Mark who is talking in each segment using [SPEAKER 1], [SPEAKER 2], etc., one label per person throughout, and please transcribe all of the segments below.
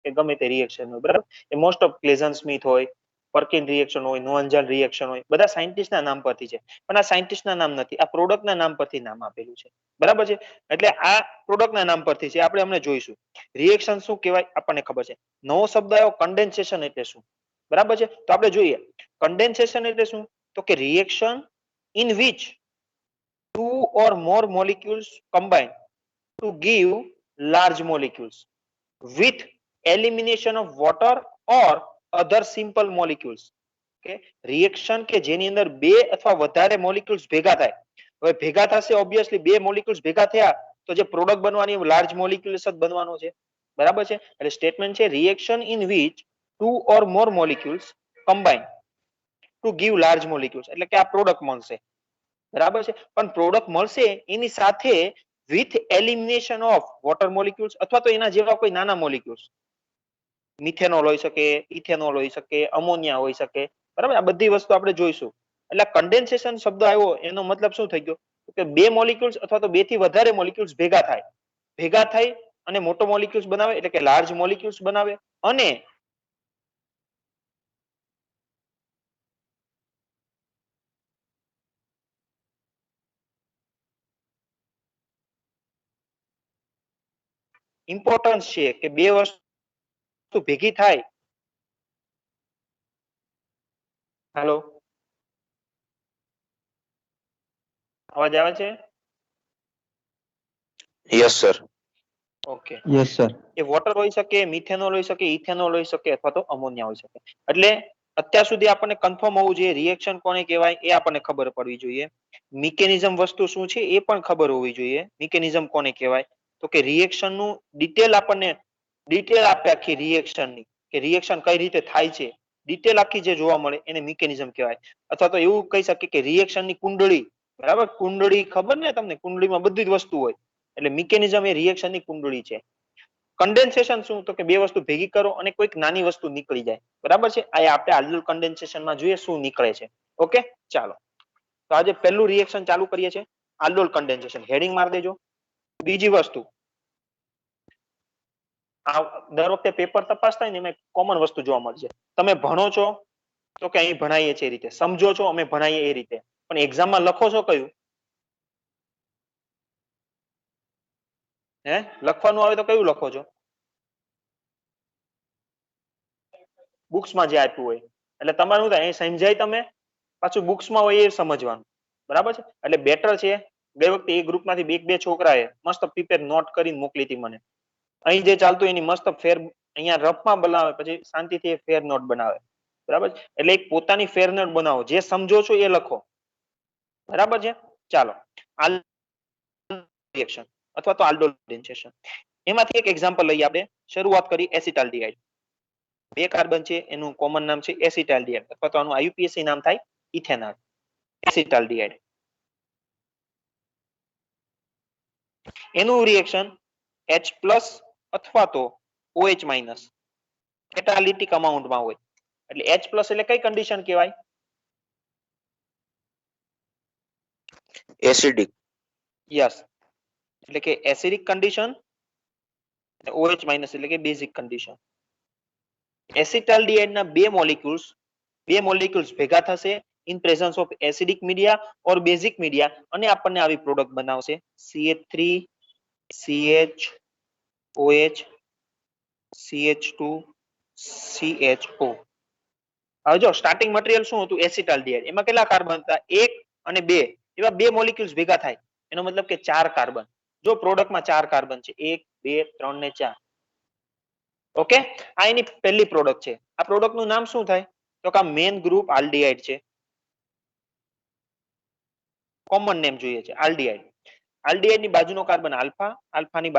[SPEAKER 1] કે ગમે તે રિએક્શન હોય, બરાબર. એ મોસ્ટ ઓફ ક્લેઝન સ્મિથ હોય, પર્કિન રિએક્શન હોય, નોન્જલ રિએક્શન હોય, બધા સાયન્ટિસ્ટના નામ પરથી છે. પણ આ સાયન્ટિસ્ટના નામ નથી, આ પ્રોડક્ટના નામ પરથી નામ આપેલું છે, બરાબર છે. એટલે આ પ્રોડક્ટના નામ પરથી છે, આપણે હમણાં જોઈશું. રિએક્શન શું કહેવાય આપણને ખબર છે. નવો શબ્દ આવ્યો કન્ડેન્સેશન એટલે શું, બરાબર છે. તો આપણે જોઈએ કન્ડેન્સેશન એટલે શું, તો કે reaction in which two or more molecules combine to give large molecules with elimination of water or other simple molecules. Okay, reaction કે જેની અંદર બે અથવા વધારે molecules ભેગા થાય. હવે ભેગા થશે ઓબ્વિયસલી બે molecules ભેગા થયા તો જે પ્રોડક્ટ બનવાની લાર્જ મોલિક્યુલ્સ જ બનવાનો છે, બરાબર છે. એટલે સ્ટેટમેન્ટ છે reaction in which two or more molecules combine to give large molecules, એટલે કે આ પ્રોડક્ટ મળશે, બરાબર છે. પણ પ્રોડક્ટ મળશે એની સાથે with elimination of water molecules અથવા તો એના જેવા કોઈ નાના મોલિક્યુલ્સ, મિથેનોલ હોઈ શકે, ઇથેનોલ હોઈ શકે, અમોનિયા હોઈ શકે, બરાબર. આ બધી વસ્તુ આપણે જોઈશું. એટલે કન્ડેન્સેશન શબ્દ આવ્યો એનો મતલબ શું થઈ ગયો કે બે મોલિક્યુલ્સ અથવા તો બે થી વધારે મોલિક્યુલ્સ ભેગા થાય અને મોટો મોલિક્યુલ્સ બનાવે એટલે કે લાર્જ મોલિક્યુલ્સ બનાવે. અને ઇમ્પોર્ટન્સ છે કે બે વસ્તુ ભેગી થાય. હાલો, અવાજ આવે છે?
[SPEAKER 2] Yes sir.
[SPEAKER 1] Okay.
[SPEAKER 3] Yes sir.
[SPEAKER 1] એ વોટર હોઈ શકે, મિથેનોલ હોઈ શકે, ઇથેનોલ હોઈ શકે અથવા તો અમોનિયા હોઈ શકે. એટલે અત્યાર સુધી આપણને કન્ફર્મ હોવું જોઈએ રિએક્શન કોને કહેવાય એ આપણને ખબર પડવી જોઈએ. મિકેનિઝમ વસ્તુ શું છે એ પણ ખબર હોવી જોઈએ. મિકેનિઝમ કોને કહેવાય તો કે રિએક્શન નું ડિટેલ આપણને ડિટેલ આપે આખી રિએક્શનની કે રિએક્શન કઈ રીતે થાય છે, ડિટેલ આખી જે જોવા મળે એને મિકેનિઝમ કહેવાય. અથવા તો એવું કહી શકીએ કે રિએક્શનની કુંડળી, બરાબર. કુંડળી ખબર ને તમને, કુંડળીમાં બધી જ વસ્તુ હોય. એટલે મિકેનિઝમ એ રિએક્શનની કુંડળી છે. કન્ડેન્સેશન શું તો કે બે વસ્તુ ભેગી કરો અને કોઈક નાની વસ્તુ નીકળી જાય, બરાબર છે. આ આપણે આલ્ડોલ કન્ડેન્સેશનમાં જોઈએ શું નીકળે છે. ઓકે, ચાલો. તો આજે પહેલું રિએક્શન ચાલુ કરીએ છીએ, આલ્ડોલ કન્ડેન્સેશન. હેડિંગ મારી દેજો. બીજી વસ્તુ, દર વખતે પેપર તપાસતા હોય ને એમાં કોમન વસ્તુ જોવા મળશે. તમે ભણો છો તો કે અહીં ભણાઈએ છીએ એ રીતે, સમજો છો અમે ભણાઈએ એ રીતે, પણ એક્ઝામમાં લખો છો કયું? હે, લખવાનું આવે તો કયું લખો છો? બુક્સમાં જે આપ્યું હોય. એટલે તમારે શું થાય, અહીં સમજાય તમે પાછું બુક્સમાં હોય એ સમજવાનું, બરાબર છે. એટલે બેટર છે ગઈ વખતે એ ગ્રુપમાંથી બે છોકરાએ મસ્ત પ્રિપેર નોટ કરીને મોકલી હતી મને. અહીં જે ચાલતું એની મસ્ત ફેર અહીંયા રફમાં બનાવે પછી શાંતિથી ફેર નોટ બનાવે, બરાબર. એટલે એક પોતાની ફેર નોટ બનાવો, જે સમજો છો એ લખો, બરાબર છે. ચાલો, રિએક્શન અથવા તો આલ્ડોલ કન્ડેન્સેશન. એમાંથી એક એક્ઝામ્પલ લઈએ આપણે. શરૂઆત કરી એસિટાલ્ડિહાઇડ. બે કાર્બન છે એનું કોમન નામ છે એસિટાલ્ડિહાઇડ અથવા તો આનું આઈયુપીએસી નામ થાય ઇથેનોલ. એસિટાલ્ડિહાઇડ એનું રિએક્શન H+ અથવા તો OH- કેટાલિટિક અમાઉન્ટમાં હોય. એટલે H+ એટલે કઈ કન્ડિશન કહેવાય?
[SPEAKER 2] એસિડિક.
[SPEAKER 1] યસ, એટલે કે એસિડિક કન્ડિશન. OH- એટલે કે બેઝિક કન્ડિશન. એસિટાલ્ડિહાઇડના બે મોલિક્યુલ્સ ભેગા થશે in presence of acidic media or basic media અને આપણને આવી પ્રોડક્ટ બનાવશે CH3 CH OH CH2 CHO. હવે જો સ્ટાર્ટિંગ મટીરીયલ શું હતું? એસિટાલ્ડિહાઇડ. એમાં કેટલા કાર્બન હતા? 1 અને 2. એવા બે મોલિક્યુલ્સ ભેગા થાય એનો મતલબ કે 4 કાર્બન. જો પ્રોડક્ટમાં 4 કાર્બન છે, 1 2 3 ને 4. ઓકે, આ એની પહેલી પ્રોડક્ટ છે. આ પ્રોડક્ટ નું નામ શું થાય તો કે આ મેન ગ્રુપ આલ્ડિહાઇડ છે. કોમન નેમ જોઈએ છે આલ્ડિહાઇડ. આલ્ડિહાઇડ ની બાજુનો કાર્બન આલ્ફા, આલ્ફાની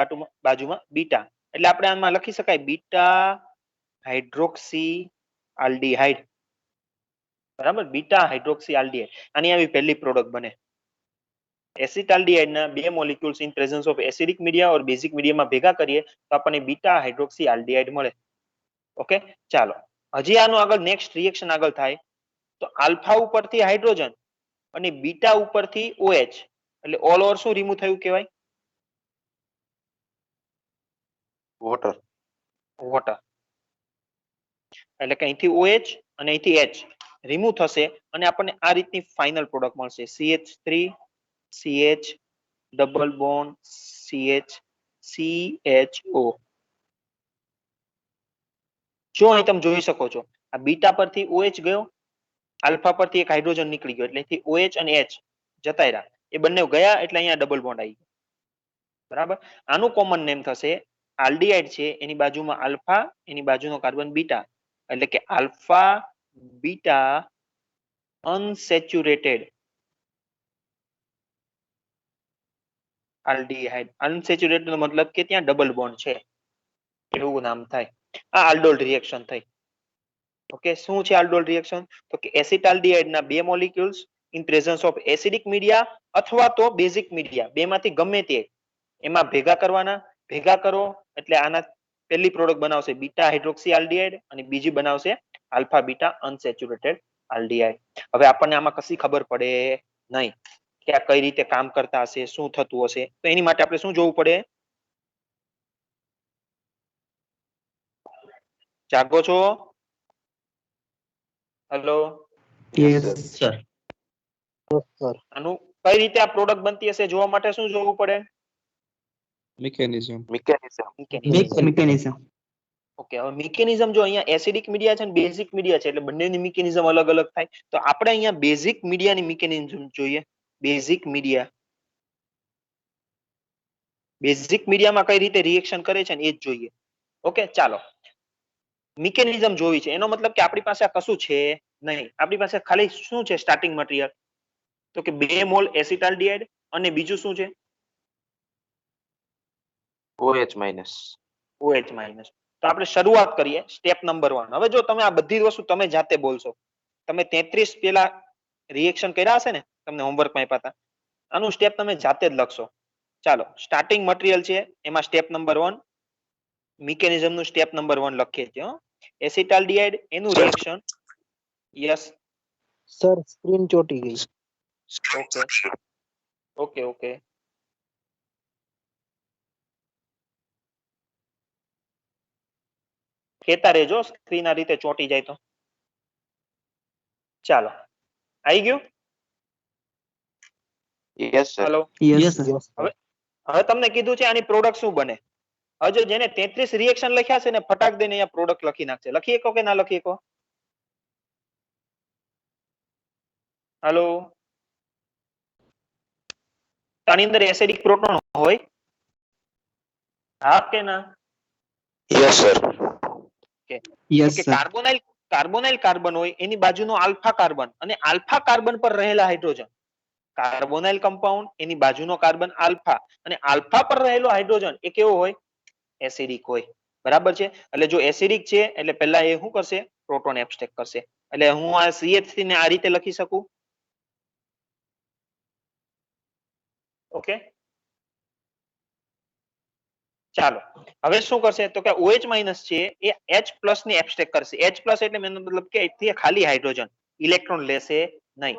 [SPEAKER 1] બાજુમાં બીટા. એટલે આપણે આમાં લખી શકાય બીટા હાઇડ્રોક્સી આલ્ડિહાઇડ, બરાબર. Beta hydroxy aldehyde. આની આવી પહેલી પ્રોડક્ટ બને. એસિટાલ્ડિહાઇડના બે molecules in presence of acidic media or basic મીડિયામાં ભેગા કરીએ તો આપણને બીટા હાઇડ્રોક્સી આલ્ડિહાઇડ મળે. ઓકે, ચાલો. હજી આનું આગળ નેક્સ્ટ રિએક્શન આગળ થાય તો આલ્ફા ઉપરથી હાઇડ્રોજન અને બીટા ઉપરથી OH, એટલે ઓલ ઓવર શું રિમૂવ થયું કહેવાય?
[SPEAKER 2] વોટર.
[SPEAKER 1] વોટર. એટલે કે અહીંથી OH અને અહીંથી H રિમૂવ થશે અને આપણને આ રીતની ફાઇનલ પ્રોડક્ટ મળશે CH3 CH double bond CH CHO. જો અહીં તમે જોઈ શકો છો આ બીટા પરથી OH ગયો, આલ્ફા પરથી એક હાઇડ્રોજન નીકળી ગયો એટલે અહીંથી OH અને H જતા રહ્યા, એ બંને ગયા એટલે અહીંયા ડબલ બોન્ડ આવી ગયો. બરાબર, આનું કોમન નેમ થશે આલ્ડીહાઇડ છે એની બાજુમાં આલ્ફા એની બાજુનો કાર્બન બીટા એટલે કે alpha beta unsaturated aldehyde. Unsaturated નો મતલબ કે ત્યાં ડબલ બોન્ડ છે એવું નામ થાય. આ આલ્ડોલ રિએક્શન થઈ. ઓકે, શું છે આલ્ડોલ રિએક્શન? તો કે એસિટાલ્ડીહાઇડ ના બે molecules in presence of acidic media અથવા તો બેઝિક મીડિયા, બેમાંથી ગમે તે એમાં ભેગા કરવાના. ભેગા કરો એટલે આના પહેલી પ્રોડક્ટ બનાવશે બીટા હાઇડ્રોક્સી આલ્ડીહાઇડ અને બીજી બનાવશે આલ્ફા બીટા અનસેચ્યુરેટેડ આલ્ડીહાઇડ. હવે આપણને આમાં કશી ખબર પડે નહીં કે આ કઈ રીતે કામ કરતા હશે, શું થતું હશે, તો એની માટે આપણે શું જોવું પડે? જાગો છો? Hello,
[SPEAKER 2] yes sir.
[SPEAKER 1] આનું કઈ રીતે આ પ્રોડક્ટ બનતી હશે જોવા માટે શું જોવું પડે?
[SPEAKER 3] મિકેનિઝમ.
[SPEAKER 2] મિકેનિઝમ.
[SPEAKER 1] ઓકે, હવે મિકેનિઝમ જો અહીંયા એસિડિક મીડિયા છે ને બેઝિક મીડિયા છે એટલે બંનેની મિકેનિઝમ અલગ અલગ થાય. તો આપણે અહીંયા બેઝિક મીડિયાની મિકેનિઝમ જોઈએ. બેઝિક મીડિયા, બેઝિક મીડિયામાં કઈ રીતે રિએક્શન કરે છે ને એ જ જોઈએ. ઓકે, ચાલો મિકેનિઝમ જોવી છે એનો મતલબ કે આપણી પાસે આ કશું છે નહીં. આપણી પાસે ખાલી શું છે સ્ટાર્ટિંગ મટીરિયલ? તો કે 2 મોલ એસિટાલ્ડીહાઇડ અને બીજું શું છે?
[SPEAKER 4] OH minus.
[SPEAKER 1] OH minus. તો આપણે શરૂઆત કરીએ સ્ટેપ નંબર 1. હવે જો તમે આ બધી વસ્તુ તમે જાતે બોલશો, તમે 33 પેલા રિએક્શન કર્યા હશે ને, તમને હોમવર્કમાં આપ્યા હતા, આનું સ્ટેપ તમે જાતે જ લખશો. ચાલો, સ્ટાર્ટિંગ મટીરિયલ છે એમાં સ્ટેપ નંબર 1, મિકેનિઝમ નું સ્ટેપ નંબર 1 લખીએ છીએ. એસિટાલ્ડીહાઇડ એનું રિએક્શન. યસ
[SPEAKER 5] સર, સ્ક્રીન ચોટી ગઈ.
[SPEAKER 1] ઓકે ઓકે ઓકે, કહેતા રહેજો સ્ક્રીન આ રીતે ચોંટી જાય તો. ચાલો, આવી ગયું?
[SPEAKER 4] Yes sir.
[SPEAKER 1] Hello,
[SPEAKER 2] yes sir.
[SPEAKER 1] હવે તમને કીધું છે આની પ્રોડક્ટ શું બને. હવે જો જેને 33 રિએક્શન લખ્યા છે ને ફટાક દઈને અહીંયા પ્રોડક્ટ લખી નાખશે. લખી શકો કે ના લખી શકો? હેલો, આની અંદર એસિડિક પ્રોટોન હોય? હા કે ના?
[SPEAKER 4] Yes sir.
[SPEAKER 2] યસ
[SPEAKER 1] કે
[SPEAKER 2] સર.
[SPEAKER 1] કાર્બોનાઇલ કાર્બન હોય એની બાજુનો આલ્ફા કાર્બન અને આલ્ફા કાર્બન પર રહેલા હાઇડ્રોજન. કાર્બોનાઇલ કમ્પાઉન્ડ એની બાજુનો કાર્બન આલ્ફા અને આલ્ફા પર રહેલો હાઇડ્રોજન એ કેવો હોય? એસિડિક હોય. બરાબર છે, એટલે જો એસિડિક છે એટલે પહેલા એ શું કરશે? પ્રોટોન એબ્સ્ટ્રેક્ટ કરશે. એટલે હું આ CH3 ને આ રીતે લખી શકું. ઓકે, ચાલો હવે શું કરશે તો કે OH માઇનસ છે એ H પ્લસ ને એબ્સ્ટ્રેક્ટ કરશે. H પ્લસ એટલે એનો મતલબ કે અહીંથી ખાલી હાઇડ્રોજન, ઇલેક્ટ્રોન લેશે નહીં.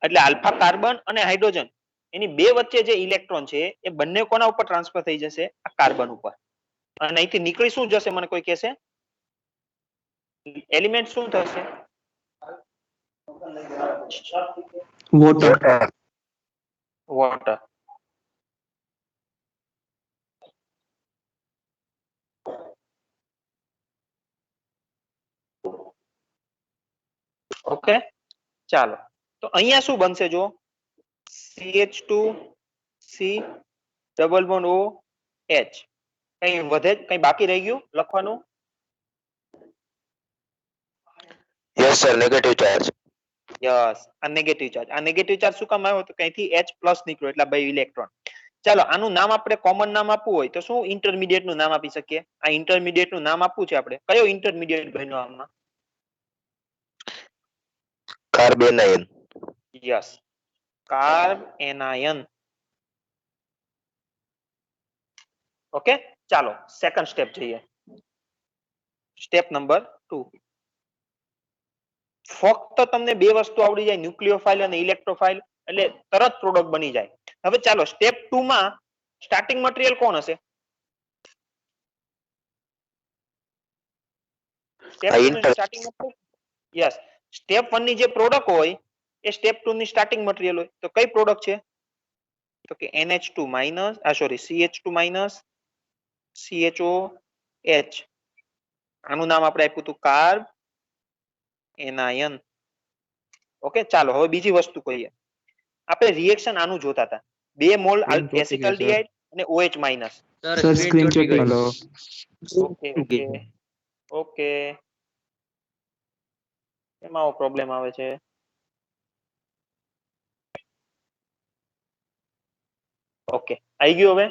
[SPEAKER 1] એટલે આલ્ફા કાર્બન અને હાઇડ્રોજન એની બે વચ્ચે જે ઇલેક્ટ્રોન છે એ બંને કોના ઉપર ટ્રાન્સફર થઈ જશે? આ કાર્બન ઉપર. અને અહીંથી નીકળી શું જશે મને કોઈ કહેશે? એલિમેન્ટ શું થશે?
[SPEAKER 2] વોટર.
[SPEAKER 1] વોટર. ઓકે, ચાલો તો અહીંયા શું બનશે? જો CH2C ડબલ બોન્ડ OH. કઈ વધે? કઈ બાકી રહી ગયું લખવાનું?
[SPEAKER 4] Yes sir. Negative charge.
[SPEAKER 1] Yes, આ નેગેટિવ ચાર્જ. આ નેગેટિવ ચાર્જ શું કામ આવ્યો? તો કઈથી H પ્લસ નીકળ્યો એટલે બે ઇલેક્ટ્રોન. ચાલો, આનું નામ આપણે કોમન નામ આપવું હોય તો શું ઇન્ટરમીડિયેટ નું નામ આપી શકીએ? આ ઇન્ટરમીડિયેટ નું નામ આપવું છે આપણે. કયો ઇન્ટરમીડિયેટ બન્યો આમાં?
[SPEAKER 4] કાર્બેનાયન.
[SPEAKER 1] યસ, કાર્બેનાયન. ઓકે, ચાલો સેકન્ડ સ્ટેપ જોઈએ. Step number 2. ફક્ત તમને બે વસ્તુ આવડી જાય, ન્યુક્લિયોફાઇલ અને ઇલેક્ટ્રોફાઇલ, એટલે તરત પ્રોડક્ટ બની જાય. હવે ચાલો સ્ટેપ 2 માં સ્ટાર્ટિંગ મટીરિયલ કોણ હશે? સ્ટેપ
[SPEAKER 4] આ
[SPEAKER 1] 2 ની
[SPEAKER 4] inter
[SPEAKER 1] સ્ટાર્ટિંગ યસ, સ્ટેપ 1 ની જે પ્રોડક્ટ હોય એ સ્ટેપ 2 ની સ્ટાર્ટિંગ મટીરીયલ હોય. તો કઈ પ્રોડક્ટ છે? તો કે NH2 minus CH2 minus CHOH. આનું નામ આપણે આપ્યું હતું કાર્બ એનાયન. ઓકે, ચાલો હવે બીજી વસ્તુ કહીએ. આપણે રિએક્શન આનું જોતા હતા, 2 મોલ
[SPEAKER 3] Screen ચોટી ગઈ,
[SPEAKER 1] એસિટાલ્ડિહાઇડ અને OH માઇનસ.
[SPEAKER 2] સર સ્ક્રીન ચોટી ગઈ.
[SPEAKER 3] હેલો.
[SPEAKER 1] ઓકે ઓકે ઓકે, એમાં આવો પ્રોબ્લેમ આવે છે. ઓકે, આવી ગયું હવે?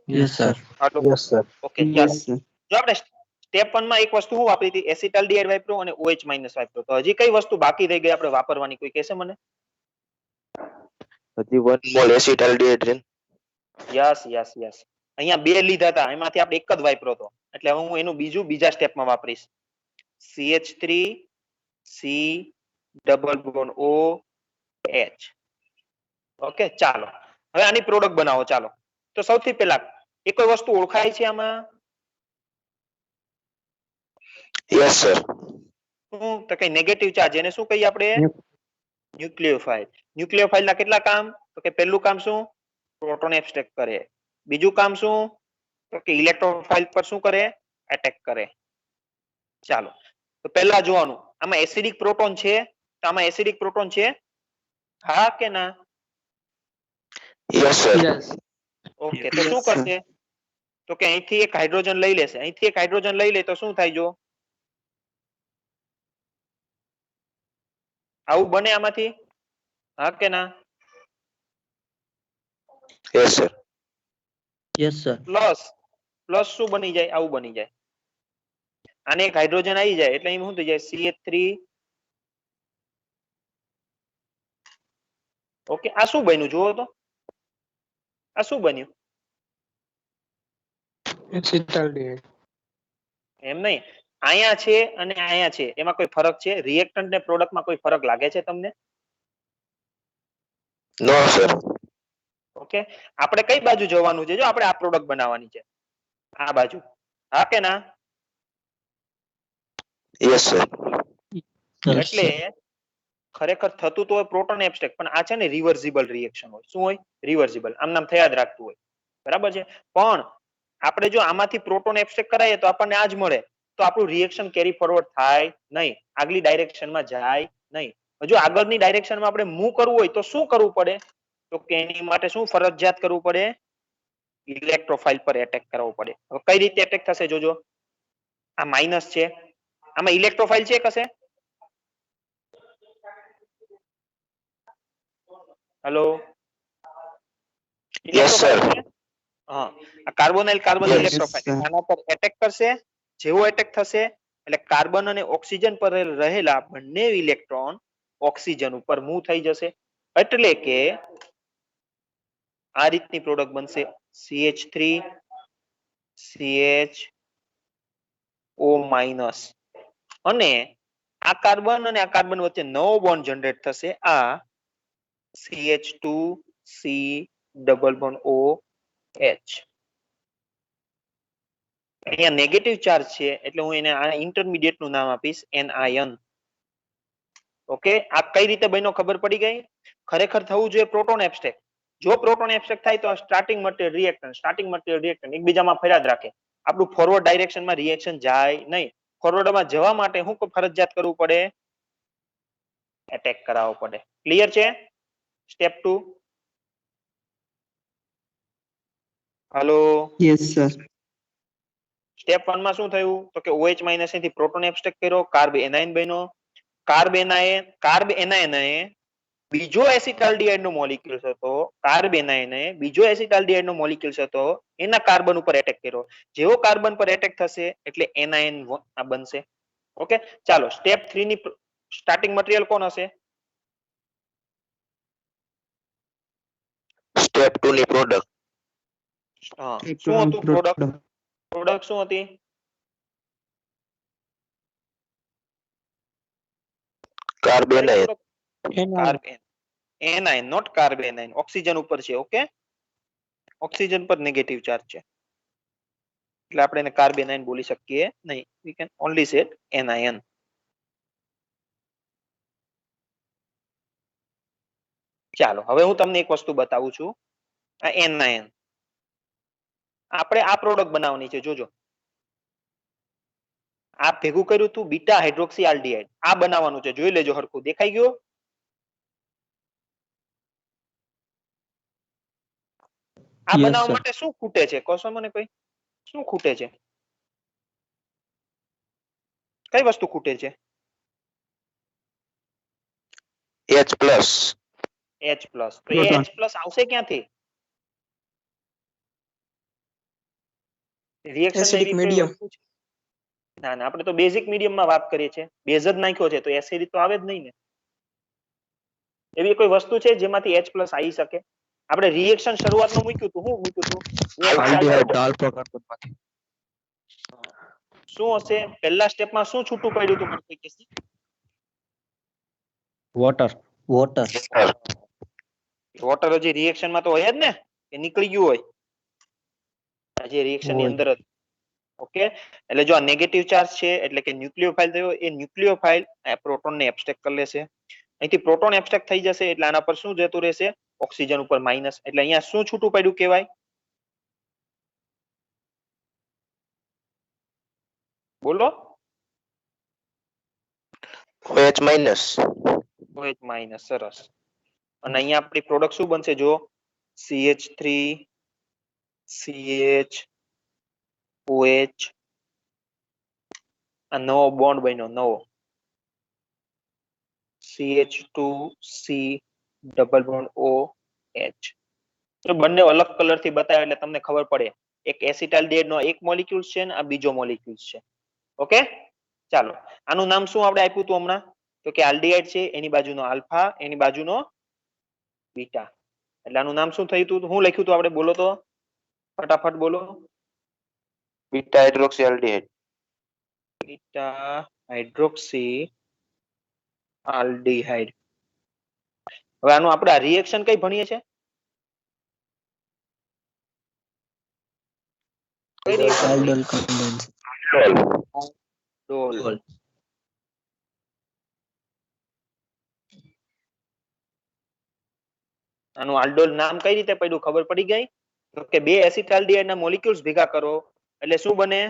[SPEAKER 2] Yes sir.
[SPEAKER 5] Yes, sir.
[SPEAKER 1] Okay, ચાલો.
[SPEAKER 2] Yes sir.
[SPEAKER 1] જો આપણે સ્ટેપ 1 માં એક વસ્તુ શું વાપરી હતી? એસિટાલ્ડિહાઇડ વાપર્યો અને OH માઇનસ વાપર્યો. તો હજી કઈ વસ્તુ બાકી રહી ગઈ આપણે વાપરવાની, કોઈ કહેશે મને?
[SPEAKER 4] હજી 1 મોલ એસિટાલ્ડિહાઇડ છે.
[SPEAKER 1] યસ યસ યસ, અહીંયા 2 લીધા હતા, એમાંથી આપણે એક જ વાપર્યો હતો, એટલે હવે હું એનું બીજા સ્ટેપમાં વાપરીશ. CH3 C double bond OH. Okay, ચાલો હવે આની પ્રોડક્ટ બનાવો. ચાલો, તો સૌથી પહેલા એક કોઈ વસ્તુ ઓળખાય છે આમાં?
[SPEAKER 4] Yes sir.
[SPEAKER 1] શું તો કઈ નેગેટિવ ચાર્જ, એને શું કહીએ આપણે? ન્યુક્લિયોફાઇલ. ન્યુક્લિયોફાઇલ ના કેટલા કામ? તો કે પહેલું કામ શું? પ્રોટોન એબ્સ્ટ્રેક્ટ કરે. બીજું કામ શું? તો કે ઇલેક્ટ્રોફાઇલ પર શું કરે? એટેક કરે. ચાલો, તો પહેલા જોવાનું, આમાં એસિડિક પ્રોટોન છે? તો આમાં એસિડિક પ્રોટોન છે? હા કે ના?
[SPEAKER 4] Yes sir.
[SPEAKER 2] યસ.
[SPEAKER 1] ઓકે, તો શું
[SPEAKER 2] Yes, sir.
[SPEAKER 1] કરશે? તો કે અહીંથી એક હાઇડ્રોજન લઈ લેશે. અહીંથી એક હાઇડ્રોજન લઈ લે તો શું થાય? જો આવું બને આમાંથી? હા કે ના?
[SPEAKER 4] Yes sir.
[SPEAKER 2] Yes sir.
[SPEAKER 1] Plus plus શું બની જાય? આવું બની જાય. આને એક હાઇડ્રોજન આવી જાય એટલે અહીં શું થઈ જાય? CH3. ઓકે, આ શું બન્યું જુઓ તો? આ શું બન્યું?
[SPEAKER 3] એસિટાલ્ડિહાઇડ.
[SPEAKER 1] એમ નહીં, અહીંયા છે અને અહીંયા છે, એમાં કોઈ ફરક છે? રિએક્ટન્ટ ને પ્રોડક્ટમાં કોઈ ફરક લાગે છે તમને?
[SPEAKER 4] નો સર.
[SPEAKER 1] ઓકે, આપણે કઈ બાજુ જવાનું છે? જો આપણે આ પ્રોડક્ટ બનાવવાની છે, આ બાજુ. હા કે ના?
[SPEAKER 4] Yes sir.
[SPEAKER 1] એટલે ખરેખર થતું તો હોય પ્રોટોન એબ્સ્ટ્રેક્ટ, પણ આ છે ને રિવર્સિબલ રિએક્શન હોય. શું હોય? રિવર્સિબલ. આમ નામ થયા જ રાખતું હોય. બરાબર છે, પણ આપણે જો આમાંથી પ્રોટોન એબ્સ્ટ્રેક્ટ કરાવીએ તો આપણને આ જ મળે, તો આપણું રિએક્શન કેરી ફોરવર્ડ થાય નહીં, આગલી ડાયરેક્શનમાં જાય નહીં. જો આગળની ડાયરેક્શનમાં આપણે મૂવ કરવું હોય તો શું કરવું પડે? તો કે એની માટે શું ફરજિયાત કરવું પડે? ઇલેક્ટ્રોફાઇલ પર એટેક કરવો પડે. હવે કઈ રીતે એટેક થશે જોજો. આ માઇનસ છે, આમાં ઇલેક્ટ્રોફાઇલ છે કશે? Hello,
[SPEAKER 4] yes sir.
[SPEAKER 1] હા, આ કાર્બોનાઇલ કાર્બન
[SPEAKER 4] Yes,
[SPEAKER 1] ઇલેક્ટ્રોફાઇલ
[SPEAKER 2] sir.
[SPEAKER 1] આના પર એટેક કરશે. જેવો એટેક થશે એટલે કાર્બન અને ઓક્સિજન પર રહેલા બંને ઇલેક્ટ્રોન ઓક્સિજન ઉપર મૂવ થઈ જશે. એટલે કે આ રીતની પ્રોડક્ટ બનશે CH3 CHO માઇનસ, અને આ કાર્બન અને આ કાર્બન વચ્ચે નવો બોન્ડ જનરેટ થશે, આ CH2 C double bond OH. અહીંયા નેગેટિવ ચાર્જ છે એટલે હું એને આ ઇન્ટરમીડિયેટ નું નામ આપીશ એનાયન. ઓકે, આ કઈ રીતે બન્યો ખબર પડી ગઈ? ખરેખર થવું જોઈએ પ્રોટોન એબ્સ્ટ્રેક્ટ. જો પ્રોટોન એબ્સ્ટ્રેક્ટ થાય તો સ્ટાર્ટિંગ મટીરીયલ રિએક્ટન્ટ એકબીજામાં ફર્યા જ રાખે, આપણું ફોરવર્ડ ડાયરેક્શનમાં રિએક્શન જાય નહીં. ફોરવર્ડમાં જવા માટે શું ફરજિયાત કરવું પડે? એટેક કરાવવો પડે. ક્લિયર છે? સ્ટેપ 2. હાલો,
[SPEAKER 2] યસ સર.
[SPEAKER 1] સ્ટેપ 1 માં શું થયું? તો કે OH માઇનસ થી પ્રોટોન એબ્સ્ટ્રેક્ટ કર્યો, કાર્બ એનાયન બન્યો. કાર્બ એનાયન બીજો એસિટાલ્ડિહાઇડ નો મોલેક્યુલ્સ હતો, કાર્બ એનાયન બીજો એસિટાલ્ડિહાઇડ નો મોલેક્યુલ્સ હતો, એના કાર્બન ઉપર એટેક કર્યો. જેવો કાર્બન પર એટેક થશે એટલે એનાયન બનશે. ઓકે, ચાલો સ્ટેપ 3 ની સ્ટાર્ટિંગ મટીરીયલ કોણ હશે?
[SPEAKER 4] સ્ટેપ 2 ની પ્રોડક્ટ.
[SPEAKER 1] હા, શું હતું પ્રોડક્ટ? પ્રોડક્ટ શું હતી?
[SPEAKER 4] Carbanion.
[SPEAKER 1] Anion, not carbanion. Oxygen ઉપર છે. ઓકે, ઓક્સિજન પર નેગેટિવ ચાર્જ છે. એટલે આપણે એને કાર્બેનાઇન બોલી શકીએ નહીં. We can only say anion. ચાલો હવે હું તમને એક વસ્તુ બતાવું છું. આ એનાયન આપણે આ પ્રોડક્ટ બનાવવાની છે. જોજો આ ભેગું કર્યું હતું બીટા હાઇડ્રોક્સી આલ્ડીહાઇડ. આ બનાવવાનું છે. જોઈ લેજો હરખું. દેખાઈ ગયું? આ
[SPEAKER 2] Yes,
[SPEAKER 1] બનાવવા
[SPEAKER 2] sir.
[SPEAKER 1] માટે શું ખૂટે છે? કહો છો મને કોઈ? શું ખૂટે છે? કઈ વસ્તુ ખૂટે છે?
[SPEAKER 4] H plus.
[SPEAKER 1] H plus. તો એ
[SPEAKER 2] Proton.
[SPEAKER 1] H પ્લસ આવશે ક્યાંથી? Reaction
[SPEAKER 5] Acidic medium.
[SPEAKER 1] ના ના, આપણે તો બેઝિક મીડિયમ માં વાત કરીએ છીએ. બેઝ જ નાખ્યો છે તો એસિડિક તો આવે જ નહીં ને. એવી કોઈ વસ્તુ છે જેમાંથી H પ્લસ આવી શકે? આપણે રિએક્શન શરૂઆતમાં મૂક્યું હતું. શું મૂક્યું હતું?
[SPEAKER 3] આલ્ડીહાઇડ આલ્ફા કાર્બનમાંથી.
[SPEAKER 1] શું હશે? પહેલા સ્ટેપમાં શું છૂટું પડ્યું હતું? મને કોઈ કહેશે?
[SPEAKER 3] વોટર.
[SPEAKER 2] Water.
[SPEAKER 1] વોટર હજી રિએક્શનમાં તો હોય જ ને, કે નીકળી ગયું હોય? હજી રિએક્શન ની
[SPEAKER 2] હોય.
[SPEAKER 1] અંદર જ. ઓકે, એટલે જો આ નેગેટિવ ચાર્જ છે એટલે કે ન્યુક્લિયોફાઇલ થયો. એ ન્યુક્લિયોફાઇલ પ્રોટોન ને એબ્સ્ટ્રેક્ટ કરી લેશે. અહીંથી પ્રોટોન એબ્સ્ટ્રેક્ટ થઈ જશે એટલે આના પર શું જતું રહેશે? ઓક્સિજન ઉપર માઇનસ. એટલે અહીંયા શું છૂટું પડ્યું કહેવાય? બોલો.
[SPEAKER 4] OH minus.
[SPEAKER 1] OH minus. સરસ. અને અહીંયા આપણી પ્રોડક્ટ શું બનશે? જો CH3 CH OH આ નવો બોન્ડ બન્યો. નવો CH2C ડબલ બોન્ડ OH. તો બંને અલગ કલર થી બતાવ્યા એટલે તમને ખબર પડે. એક એસિટાલ્ડિહાઇડ નો એક મોલિક્યુલ છે ને આ બીજો મોલિક્યુલ છે. ઓકે, ચાલો આનું નામ શું આપણે આપ્યું હતું હમણાં? તો કે આલ્ડીહાઇડ છે, એની બાજુનો આલ્ફા, એની બાજુનો બીટા. એટલે આનું નામ શું થયું હતું? શું લખ્યું હતું આપણે? બોલો તો ફટાફટ બોલો.
[SPEAKER 4] Beta hydroxyaldehyde.
[SPEAKER 1] Beta hydroxy aldehyde. હવે આનું આપણે રિએક્શન કઈ ભણીએ છે? કઈ reaction?
[SPEAKER 2] Aldol combines.
[SPEAKER 1] ડોલ. આનું આલ્ડોલ નામ કઈ રીતે પડ્યું? ખબર પડી ગઈ? તો કે બે એસિટાલ્ડિહાઇડ ના મોલિક્યુલ્સ ભેગા કરો એટલે શું બને?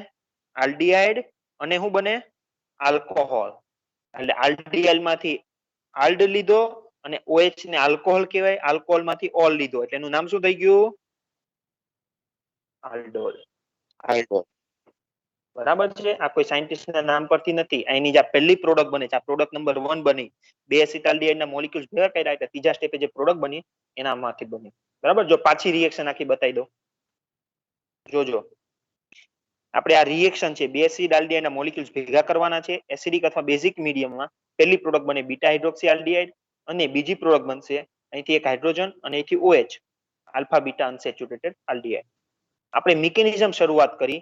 [SPEAKER 1] આલ્ડીહાઇડ. અને શું બને? આલ્કોહોલ. એટલે આલ્ડીહાઇડ માંથી આલ્ડ લીધો અને OH ને આલ્કોહોલ કહેવાય. આલ્કોહોલ માંથી ઓલ લીધો એટલે એનું નામ શું થઈ ગયું? આલ્ડોલ.
[SPEAKER 4] Aldol.
[SPEAKER 1] બરાબર છે. આ કોઈ સાયન્ટિસ્ટ ના નામ પરથી નથી. એની જે પહેલી પ્રોડક્ટ બને છે, આ પ્રોડક્ટ નંબર 1 બની. બે એસિટાલ્ડિહાઇડ ના મોલિક્યુલ્સ ભેગા કર્યા એટલે ત્રીજા સ્ટેપે જે પ્રોડક્ટ બની એનામાંથી બની. બરાબર. જો પાછી રિએક્શન આખી બતાવી દો. જોજો આપણે આ રિએક્શન છે, બે એસિટાલ્ડિહાઇડ ના મોલિક્યુલ્સ ભેગા કરવાના છે એસિડિક અથવા બેઝિક મીડિયમમાં. પહેલી પ્રોડક્ટ બને બીટા હાઇડ્રોક્સી આલ્ડીહાઇડ અને બીજી પ્રોડક્ટ બનશે અહીંથી એક હાઇડ્રોજન અને અહીંથી OH alpha beta unsaturated aldehyde. આપણે મિકેનિઝમ શરૂઆત કરી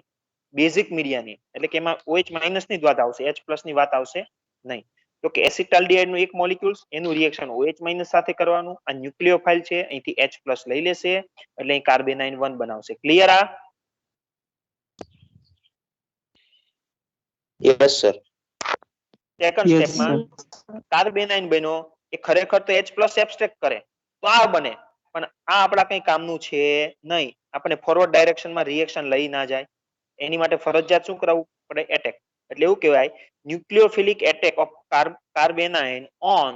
[SPEAKER 1] બેઝિક મીડિયાની, એટલે કે એમાં OH માઇનસ ની જ વાત આવશે, H પ્લસ ની વાત આવશે નહીં. તો કે એસિટાલ્ડીહાઇડ નું એક મોલિક્યુલ એનું રિએક્શન OH માઇનસ સાથે કરવાનું. આ ન્યુક્લિયોફાઇલ છે, અહીંથી H પ્લસ લઈ લેશે એટલે અહીં કાર્બેનાઇન 1 બનાવશે. ક્લિયર? આ
[SPEAKER 4] Yes, sir.
[SPEAKER 1] સેકન્ડ
[SPEAKER 2] Yes,
[SPEAKER 1] સ્ટેપમાં
[SPEAKER 2] sir.
[SPEAKER 1] કાર્બેનાઇન બન્યો એ ખરેખર તો H પ્લસ એબ્સ્ટ્રેક્ટ કરે તો આ બને, પણ આ આપણા કઈ કામનું છે નહીં. આપણે ફોરવર્ડ ડાયરેક્શનમાં રિએક્શન લઈ ના જાય એની માટે ફરજિયાત શું કરાવવું પડે? એટેક. એટલે એવું કહેવાય nucleophilic attack of carbanion on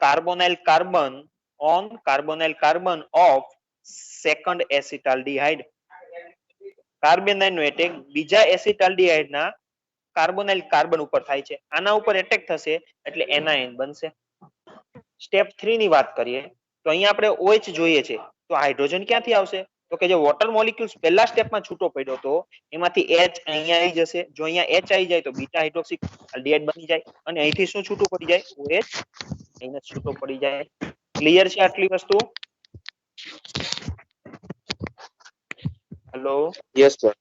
[SPEAKER 1] carbonyl carbon of second acetaldehyde. Carbanion નો એટેક બીજા એસિટાલ્ડીહાઇડ ના કાર્બોનાઇલ કાર્બન ઉપર થાય છે. આના ઉપર એટેક થશે એટલે એનાયન બનશે. સ્ટેપ 3 ની વાત કરીએ તો અહીંયા આપણે OH જોઈએ છે, તો હાઇડ્રોજન ક્યાંથી આવશે? તો કે જે વોટર મોલિક્યુલ્સ પહેલા સ્ટેપમાં છૂટો પડ્યો તો એમાંથી H અહીંયા આવી જશે. જો અહીંયા H આવી જાય તો બીટા હાઇડ્રોક્સી આલ્ડીહાઇડ બની જાય અને અહીંથી શું છૂટું પડી જાય? OH અહીંયા છૂટો પડી જાય. ક્લિયર છે આટલી વસ્તુ? હેલો.
[SPEAKER 4] Yes, sir.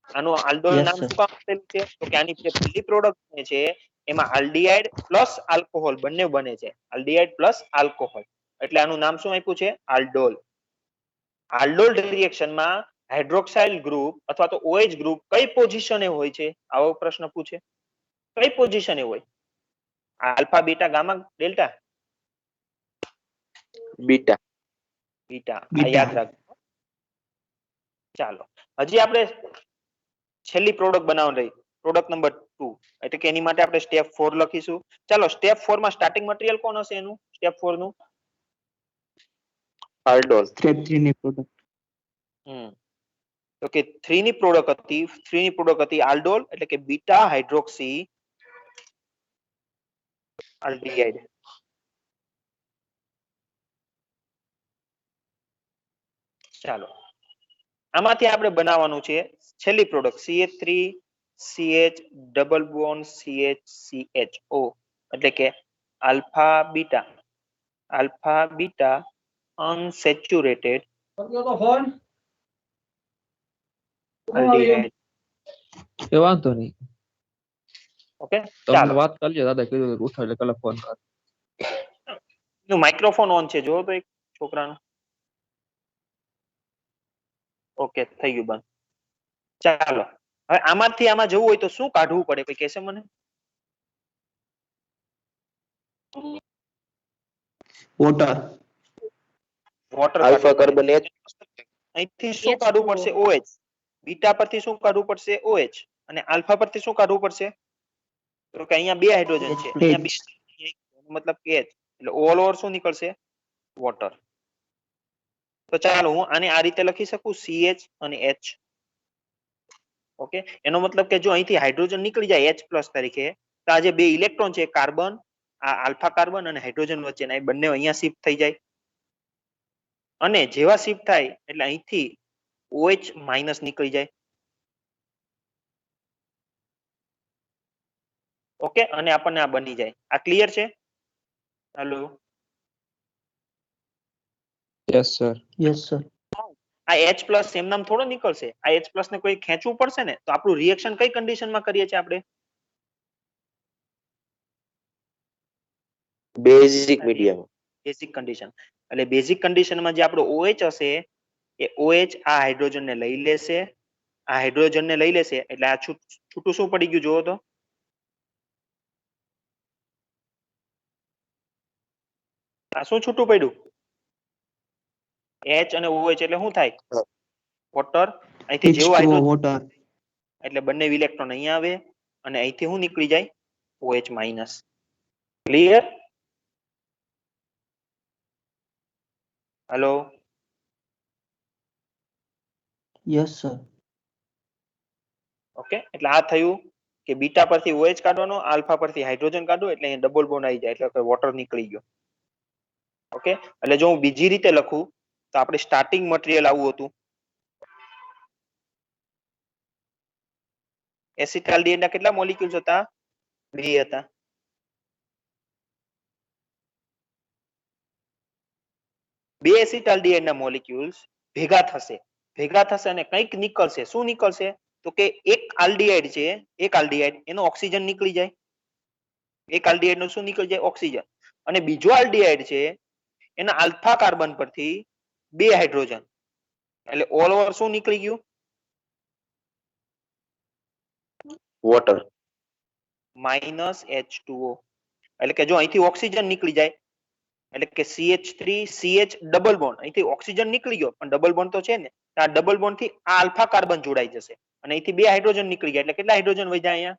[SPEAKER 1] આનું આલ્ડોલ
[SPEAKER 2] Yes,
[SPEAKER 1] નામ
[SPEAKER 2] sir.
[SPEAKER 1] શું કામ આપેલું છે? તો કે આની જે પહેલી પ્રોડક્ટ છે એમાં આલ્ડીહાઇડ પ્લસ આલ્કોહોલ બંને બને છે. આલ્ડીહાઇડ પ્લસ આલ્કોહોલ એટલે આનું નામ શું આપ્યું છે? આલ્ડોલ. આલ્ડોલ રિએક્શનમાં હાઇડ્રોક્સાઇલ ગ્રુપ અથવા તો OH ગ્રુપ કઈ પોઝિશને હોય છે? આવો પ્રશ્ન પૂછે. કઈ પોઝિશને હોય? Alpha, beta, gamma, delta?
[SPEAKER 4] Beta.
[SPEAKER 1] Beta. આ
[SPEAKER 2] બીટા.
[SPEAKER 1] યાદ રાખજો. ચાલો, હજી આપણે છેલ્લી પ્રોડક્ટ બનાવવાની રહી, પ્રોડક્ટ નંબર 2. એટલે કે એની માટે આપણે સ્ટેપ 4 લખીશું. ચાલો, સ્ટેપ 4 માં સ્ટાર્ટિંગ મટીરીયલ કોણ હશે એનું? સ્ટેપ 4 નું
[SPEAKER 4] આલ્ડોલ.
[SPEAKER 2] સ્ટેપ 3 ની પ્રોડક્ટ.
[SPEAKER 1] તો કે 3 ની પ્રોડક્ટ હતી આલ્ડોલ, એટલે કે બીટા હાઇડ્રોક્સી આલ્ડીહાઇડ. ચાલો, આમાંથી આપણે બનાવવાનું છે છેલ્લી product CH3 CH double bond CH એટલે કે આલ્ફા બીટા અનસેચ્યુરેટેડ આલ્ડીહાઇડ.
[SPEAKER 3] એ વાંધો નહીં.
[SPEAKER 1] ઓકે,
[SPEAKER 3] તમે
[SPEAKER 1] ચાલો.
[SPEAKER 3] વાત કરજો, દાદા કીધું હતું ઉઠાવ એટલે કલાક ફોન કર.
[SPEAKER 1] નું માઇક્રોફોન ઓન છે, જો તો એક છોકરાનું. ઓકે, થઈ ગયું બંધ. ચાલો, હવે આમાંથી આમાં જવું હોય તો શું કાઢવું પડે, કોઈ કહેશે મને?
[SPEAKER 2] Water.
[SPEAKER 1] Water.
[SPEAKER 4] Alpha carbon H.
[SPEAKER 1] અહીંથી શું કાઢવું પડશે? OH. બીટા પરથી શું કાઢવું પડશે? OH. અને આલ્ફા પરથી શું કાઢવું પડશે? તો કે અહીંયા બે હાઇડ્રોજન છે, અહીંયા બે, મતલબ કે H. એટલે ઓલ ઓવર શું નીકળશે? વોટર. તો ચાલો, હું આને આ રીતે લખી શકું, CH અને H. ઓકે, એનો મતલબ કે જો અહીંથી હાઇડ્રોજન નીકળી જાય H+ તરીકે, તો આ જે બે ઇલેક્ટ્રોન છે, કાર્બન, આ આલ્ફા કાર્બન અને હાઇડ્રોજન વચ્ચેના, એ બંને અહીંયા શિફ્ટ થઈ જાય. અને જેવા શિફ્ટ થાય એટલે અહીંથી OH- નીકળી જાય. ઓકે, અને આપણને આ બની જાય. આ ક્લિયર છે? Hello,
[SPEAKER 3] yes sir.
[SPEAKER 2] Yes sir.
[SPEAKER 1] આ H+ એમ નામ થોડો નીકળશે. આ H+ ને કોઈ ખેંચવું પડશે ને, તો આપણું રિએક્શન કઈ કન્ડિશનમાં કરીએ છીએ આપણે?
[SPEAKER 4] Basic medium.
[SPEAKER 1] Basic condition. એટલે બેઝિક કન્ડિશનમાં જે આપણો OH હશે, એ OH આ હાઇડ્રોજનને લઈ લેશે, આ હાઇડ્રોજનને લઈ લેશે, એટલે આ છૂટું શું પડી ગયું જોવો તો? આ શું છૂટું પડ્યું? H અને OH એટલે શું થાય? વોટર. અહીંથી જેવો
[SPEAKER 2] H2O
[SPEAKER 1] હાઇડ્રોજન
[SPEAKER 2] વોટર.
[SPEAKER 1] એટલે બંને ઇલેક્ટ્રોન અહીંયા આવે અને અહીંથી શું નીકળી જાય? OH-. Clear? Hello,
[SPEAKER 2] yes sir.
[SPEAKER 1] Okay. એટલે આ થયું કે બીટા પરથી OH કાઢવાનો, આલ્ફા પરથી હાઇડ્રોજન કાઢો, એટલે અહીંયા ડબલ બોન્ડ આવી જાય, એટલે વોટર નીકળી ગયો. ઓકે, એટલે જો હું બીજી રીતે લખું તો આપણે સ્ટાર્ટિંગ મટીરીયલ આવું હતું. એસિટાલ્ડિહાઇડ ના કેટલા મોલેક્યુલ્સ હતા? 2 હતા. બે એસિટાલ્ડિહાઇડ ના મોલેક્યુલ્સ ભેગા થશે અને કંઈક નીકળશે. શું નીકળશે? તો કે એક આલ્ડિહાઇડ છે, એક આલ્ડિહાઇડ, એનો ઓક્સિજન નીકળી જાય. એક આલ્ડિહાઇડ નો શું નીકળી જાય? ઓક્સિજન. અને બીજો આલ્ડિહાઇડ છે, એના આલ્ફા કાર્બન પરથી 2 હાઇડ્રોજન, એટલે ઓલ ઓવર શું નીકળી ગયું?
[SPEAKER 4] વોટર.
[SPEAKER 1] -H2O. એટલે કે જો અહીંથી ઓક્સિજન નીકળી જાય, એટલે કે CH3 CH ડબલ બોન્ડ, અહીંથી ઓક્સિજન નીકળી ગયો પણ ડબલ બોન્ડ તો છે ને, આ ડબલ બોન્ડ થી આ આલ્ફા કાર્બન જોડાઈ જશે અને અહીંથી 2 હાઇડ્રોજન નીકળી ગયા, એટલે કેટલા હાઇડ્રોજન વધ્યા અહીંયા?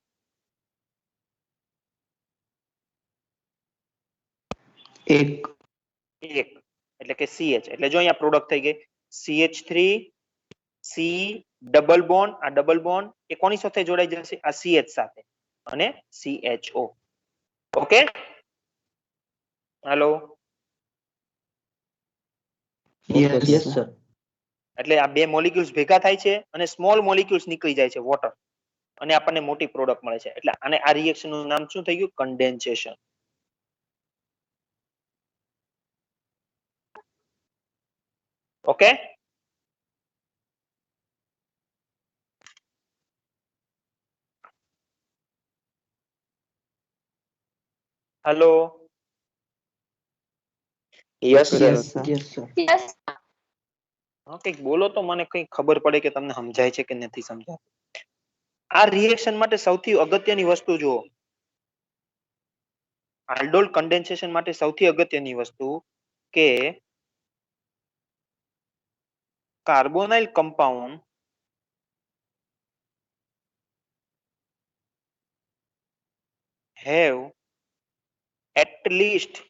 [SPEAKER 2] 1.
[SPEAKER 1] 1. એટલે કે CH. એટલે જો અહીંયા પ્રોડક્ટ થઈ ગઈ CH3 C ડબલ બોન્ડ, આ ડબલ બોન્ડ એ કોની સાથે જોડાઈ જશે? આ CH સાથે, અને CHO. Okay, hello.
[SPEAKER 2] Yes sir.
[SPEAKER 1] એટલે આ બે મોલેક્યુલ્સ ભેગા થાય છે અને સ્મોલ મોલેક્યુલ્સ નીકળી જાય છે, વોટર, અને આપણને મોટી પ્રોડક્ટ મળે છે. એટલે આને આ રિએક્શન નું નામ શું થઈ ગયું? Condensation. Okay, hello.
[SPEAKER 4] Yes sir.
[SPEAKER 2] Yes sir. Yes sir.
[SPEAKER 6] Yes.
[SPEAKER 1] હા, કંઈક બોલો તો મને કંઈક ખબર પડે કે તમને સમજાય છે કે નથી સમજાતું. આ રિએક્શન માટે સૌથી અગત્યની વસ્તુ જુઓ, આલ્ડોલ કન્ડેન્સેશન માટે સૌથી અગત્યની વસ્તુ કે carbonyl compound have at least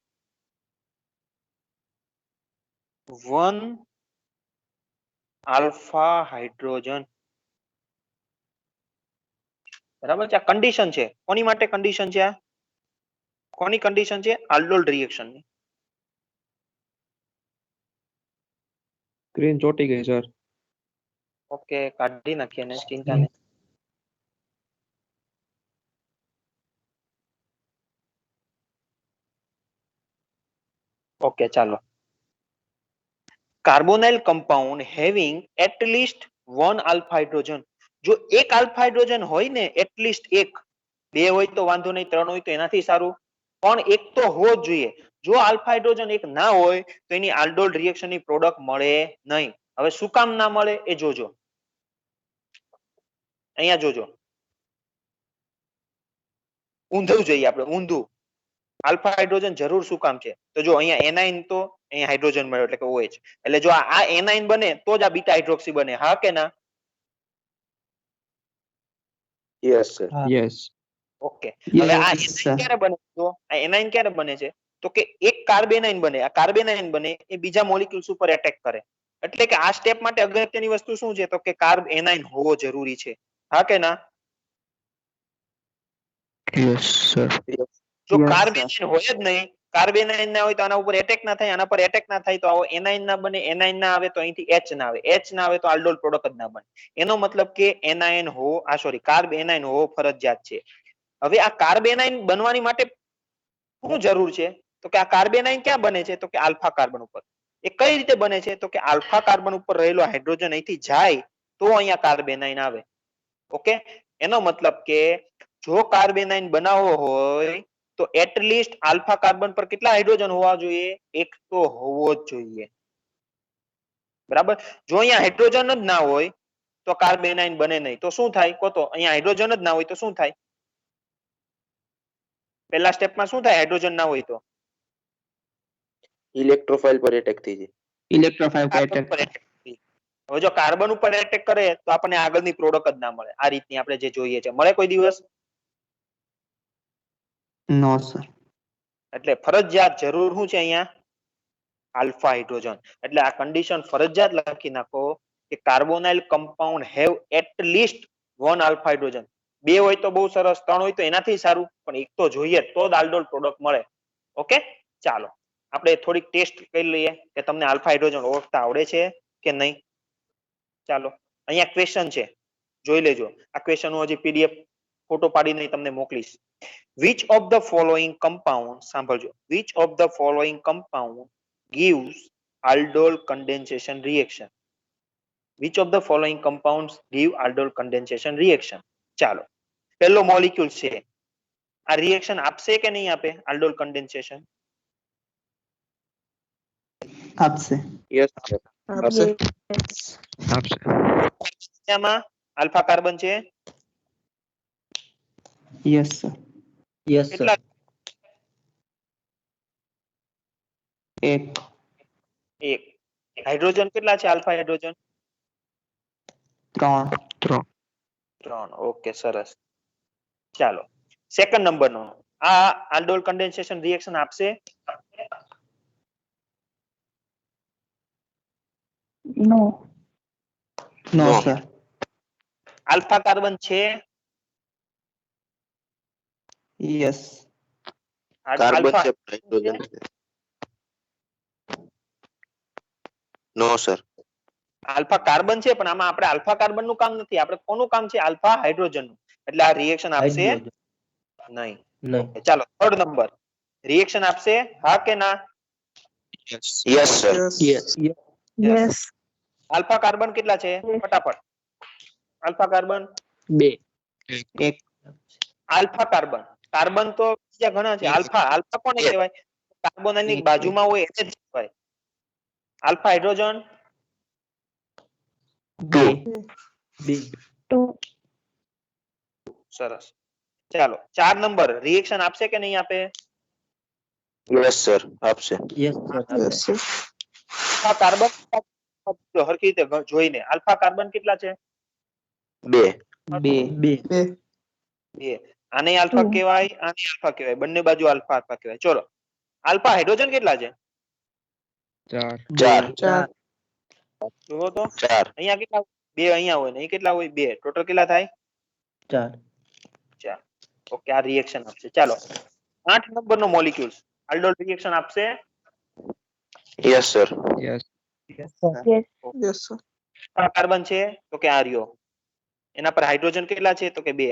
[SPEAKER 1] one alpha hydrogen. બરાબર છે, આ કન્ડિશન છે. કોની માટે કન્ડિશન છે? આ કોની કન્ડિશન છે? આલ્ડોલ રિએક્શન ની.
[SPEAKER 3] સ્ક્રીન ચોટી ગઈ સર.
[SPEAKER 1] ઓકે, કાઢી નાખીએ ને, ચિંતા નહીં. ઓકે, ચાલો. Carbonyl compound having at least one alpha hydrogen. જો એક આલ્ફા હાઇડ્રોજન હોય ને, એટલીસ્ટ એક, બે હોય તો વાંધો નહીં, ત્રણ હોય તો એનાથી સારું, પણ એક તો હોવો જ જોઈએ. જો આલ્ફા હાઇડ્રોજન એક ના હોય તો એની આલ્ડોલ રિએક્શન ની પ્રોડક્ટ મળે નહીં. હવે શું કામ ના મળે એ જોજો. અહીંયા જોજો, ઊંધું જોઈએ આપણે, ઊંધું. આલ્ફા હાઇડ્રોજન જરૂર શું કામ છે? તો જો અહીંયા એનાઇન, તો અહીંયા હાઇડ્રોજન મળ્યો એટલે કે OH. એટલે જો આ એનાઇન બને તો જ આ બીટા હાઇડ્રોક્સી બને, હા કે ના?
[SPEAKER 4] Yes sir.
[SPEAKER 3] યસ.
[SPEAKER 1] ઓકે, હવે આ
[SPEAKER 2] Yes, sir.
[SPEAKER 1] એનાઇન ક્યારે બને? તો આ એનાઇન ક્યારે બને છે? તો કે એક કાર્બેનાઇન બને, આ કાર્બેનાઇન બને એ બીજા મોલિક્યુલ્સ ઉપર એટેક કરે. એટલે કે આ સ્ટેપ માટે અગત્યની વસ્તુ શું છે? તો કે કાર્બ એનાઇન હોવો જરૂરી છે, હા કે ના?
[SPEAKER 2] Yes, sir.
[SPEAKER 1] જો
[SPEAKER 2] Yes,
[SPEAKER 1] કાર્બેનાઇન હોય જ નહીં, કાર્બેનાઇન ના હોય તો આના ઉપર એટેક ના થાય, આના પર એટેક ના થાય તો આવો એનાઇન ના બને, એનાઇન ના આવે તો અહીંથી H ના આવે, H ના આવે તો આલ્ડોલ પ્રોડક્ટ જ ના બને. એનો મતલબ કે એનાઇન હોવો, કાર્બ એનાઇન હોવો ફરજિયાત છે. હવે આ કાર્બેનાઇન બનવાની માટે શું જરૂર છે? તો કે આ કાર્બેનાઇન ક્યાં બને છે? તો કે આલ્ફા કાર્બન ઉપર. એ કઈ રીતે બને છે? તો કે આલ્ફા કાર્બન ઉપર રહેલો હાઇડ્રોજન અહીંથી જાય તો અહીંયા કાર્બેનાઇન આવે. ઓકે, એનો મતલબ કે જો કાર્બેનાઇન બનાવવો હોય તો એટલીસ્ટ આલ્ફા કાર્બન પર કેટલા હાઇડ્રોજન હોવા જોઈએ? એક તો હોવો જ જોઈએ. બરાબર. જો અહીંયા હાઇડ્રોજન જ ના હોય તો કાર્બેનાઇન બને નહીં. તો શું થાય? કહો તો, અહીંયા હાઇડ્રોજન જ ના હોય તો શું થાય? પહેલા સ્ટેપમાં શું થાય હાઇડ્રોજન ના હોય તો?
[SPEAKER 4] ઇલેક્ટ્રોફાઇલ પર એટેક થઈ જાય.
[SPEAKER 2] Electrophile
[SPEAKER 1] carbon
[SPEAKER 2] attack.
[SPEAKER 1] ઉપર attack કરે. હવે જો કાર્બન ઉપર એટેક કરે તો આપણને આગળની પ્રોડક્ટ જ ના મળે. આ રીતની આપણે જે જોઈએ છે, મળે કોઈ દિવસ?
[SPEAKER 2] No, sir.
[SPEAKER 1] એટલે ફરજિયાત જરૂર શું છે અહીંયા? Alpha hydrogen. એટલે આ કન્ડિશન ફરજિયાત લખી નાખો કે carbonyl compound have at least one alpha hydrogen. બે હોય તો બહુ સરસ, ત્રણ હોય તો એનાથી સારું, પણ એક તો જોઈએ તો જ આલ્ડોલ પ્રોડક્ટ મળે. ઓકે, ચાલો આપણે થોડીક ટેસ્ટ કરી લઈએ કે તમને આલ્ફા હાઇડ્રોજન ઓળખતા આવડે છે કે નહીં. ચાલો, અહીંયા ક્વેશ્ચન છે, જોઈ લેજો. આ ક્વેશ્ચન હું હજી PDF ફોટો પાડીને તમને મોકલીશ. Which of the following compound, સાંભળજો, which of the following compound gives aldol condensation reaction? Which of the following compounds give aldol condensation reaction? ચાલો, પહેલો મોલિક્યુલ છે, આ રિએક્શન આપશે કે નહીં આપે aldol condensation?
[SPEAKER 2] આપશે.
[SPEAKER 4] Yes sir.
[SPEAKER 3] આપશે. આપશે.
[SPEAKER 1] આમાં આલ્ફા કાર્બન છે
[SPEAKER 2] Yes, sir. Yes, sir.
[SPEAKER 1] કેટલા?
[SPEAKER 2] એક.
[SPEAKER 1] એક. હાઇડ્રોજન કેટલા છે? આલ્ફા હાઇડ્રોજન
[SPEAKER 2] ત્રણ.
[SPEAKER 1] ત્રણ. ઓકે, સરસ. ચાલો, સેકન્ડ નંબર નો, આ આલ્ડોલ કન્ડેન્સેશન રિએક્શન આપશે?
[SPEAKER 2] No. No,
[SPEAKER 4] No.
[SPEAKER 2] sir.
[SPEAKER 1] Alpha carbon છે?
[SPEAKER 2] Yes.
[SPEAKER 4] કાર્બન
[SPEAKER 1] આલ્ફા
[SPEAKER 4] છે, હાઇડ્રોજન છે. નો સર.
[SPEAKER 1] આલ્ફા કાર્બન છે, પણ આમાં આપણે આલ્ફા કાર્બન નું કામ નથી, આપણે કોનું કામ છે? આલ્ફા હાઇડ્રોજન નું. એટલે આ રિએક્શન આપશે નહીં. Okay, ચાલો, થર્ડ નંબર, રિએક્શન આપશે, હા કે ના?
[SPEAKER 4] Yes sir.
[SPEAKER 2] Yes.
[SPEAKER 1] Alpha carbon કેટલા છે? ફટાફટ. આલ્ફા કાર્બન,
[SPEAKER 3] બે.
[SPEAKER 2] એક.
[SPEAKER 1] આલ્ફા કાર્બન, કાર્બન તો બીજા ઘણા છે. આલ્ફા, આલ્ફા કોને કહેવાય? કાર્બોનાઇલની બાજુમાં હોય એને જ કહેવાય. આલ્ફા હાઇડ્રોજન,
[SPEAKER 2] બે બે
[SPEAKER 6] two,
[SPEAKER 1] સરસ. ચાલો 4 નંબર રિએક્શન આપશે કે નહીં આપે?
[SPEAKER 4] યસ સર આપશે.
[SPEAKER 2] યસ સર
[SPEAKER 1] આલ્ફા કાર્બન હરખી રીતે જોઈને આલ્ફા કાર્બન કેટલા છે?
[SPEAKER 4] 2
[SPEAKER 2] બે બે
[SPEAKER 1] બે. આને આલ્ફા
[SPEAKER 6] two,
[SPEAKER 1] કહેવાય, આને આલ્ફા કહેવાય, બંને બાજુ આલ્ફા આલ્ફા કહેવાય. ચલો આલ્ફા હાઇડ્રોજન કેટલા છે?
[SPEAKER 3] 4
[SPEAKER 4] 4
[SPEAKER 1] જુઓ તો
[SPEAKER 4] 4
[SPEAKER 1] અહીંયા કેટલા? બે અહીંયા હોય ને અહીં કેટલા હોય? બે. ટોટલ કેટલા થાય?
[SPEAKER 2] 4
[SPEAKER 1] ઓકે, આ રિએક્શન આપશે. ચાલો 8 નંબરનો મોલિક્યુલ આલ્ડોલ રિએક્શન આપશે.
[SPEAKER 4] Yes sir.
[SPEAKER 3] Yes
[SPEAKER 6] yes,
[SPEAKER 5] yes sir.
[SPEAKER 1] Carbon છે તો કે આ રહ્યો. એના પર હાઇડ્રોજન કેટલા છે તો કે બે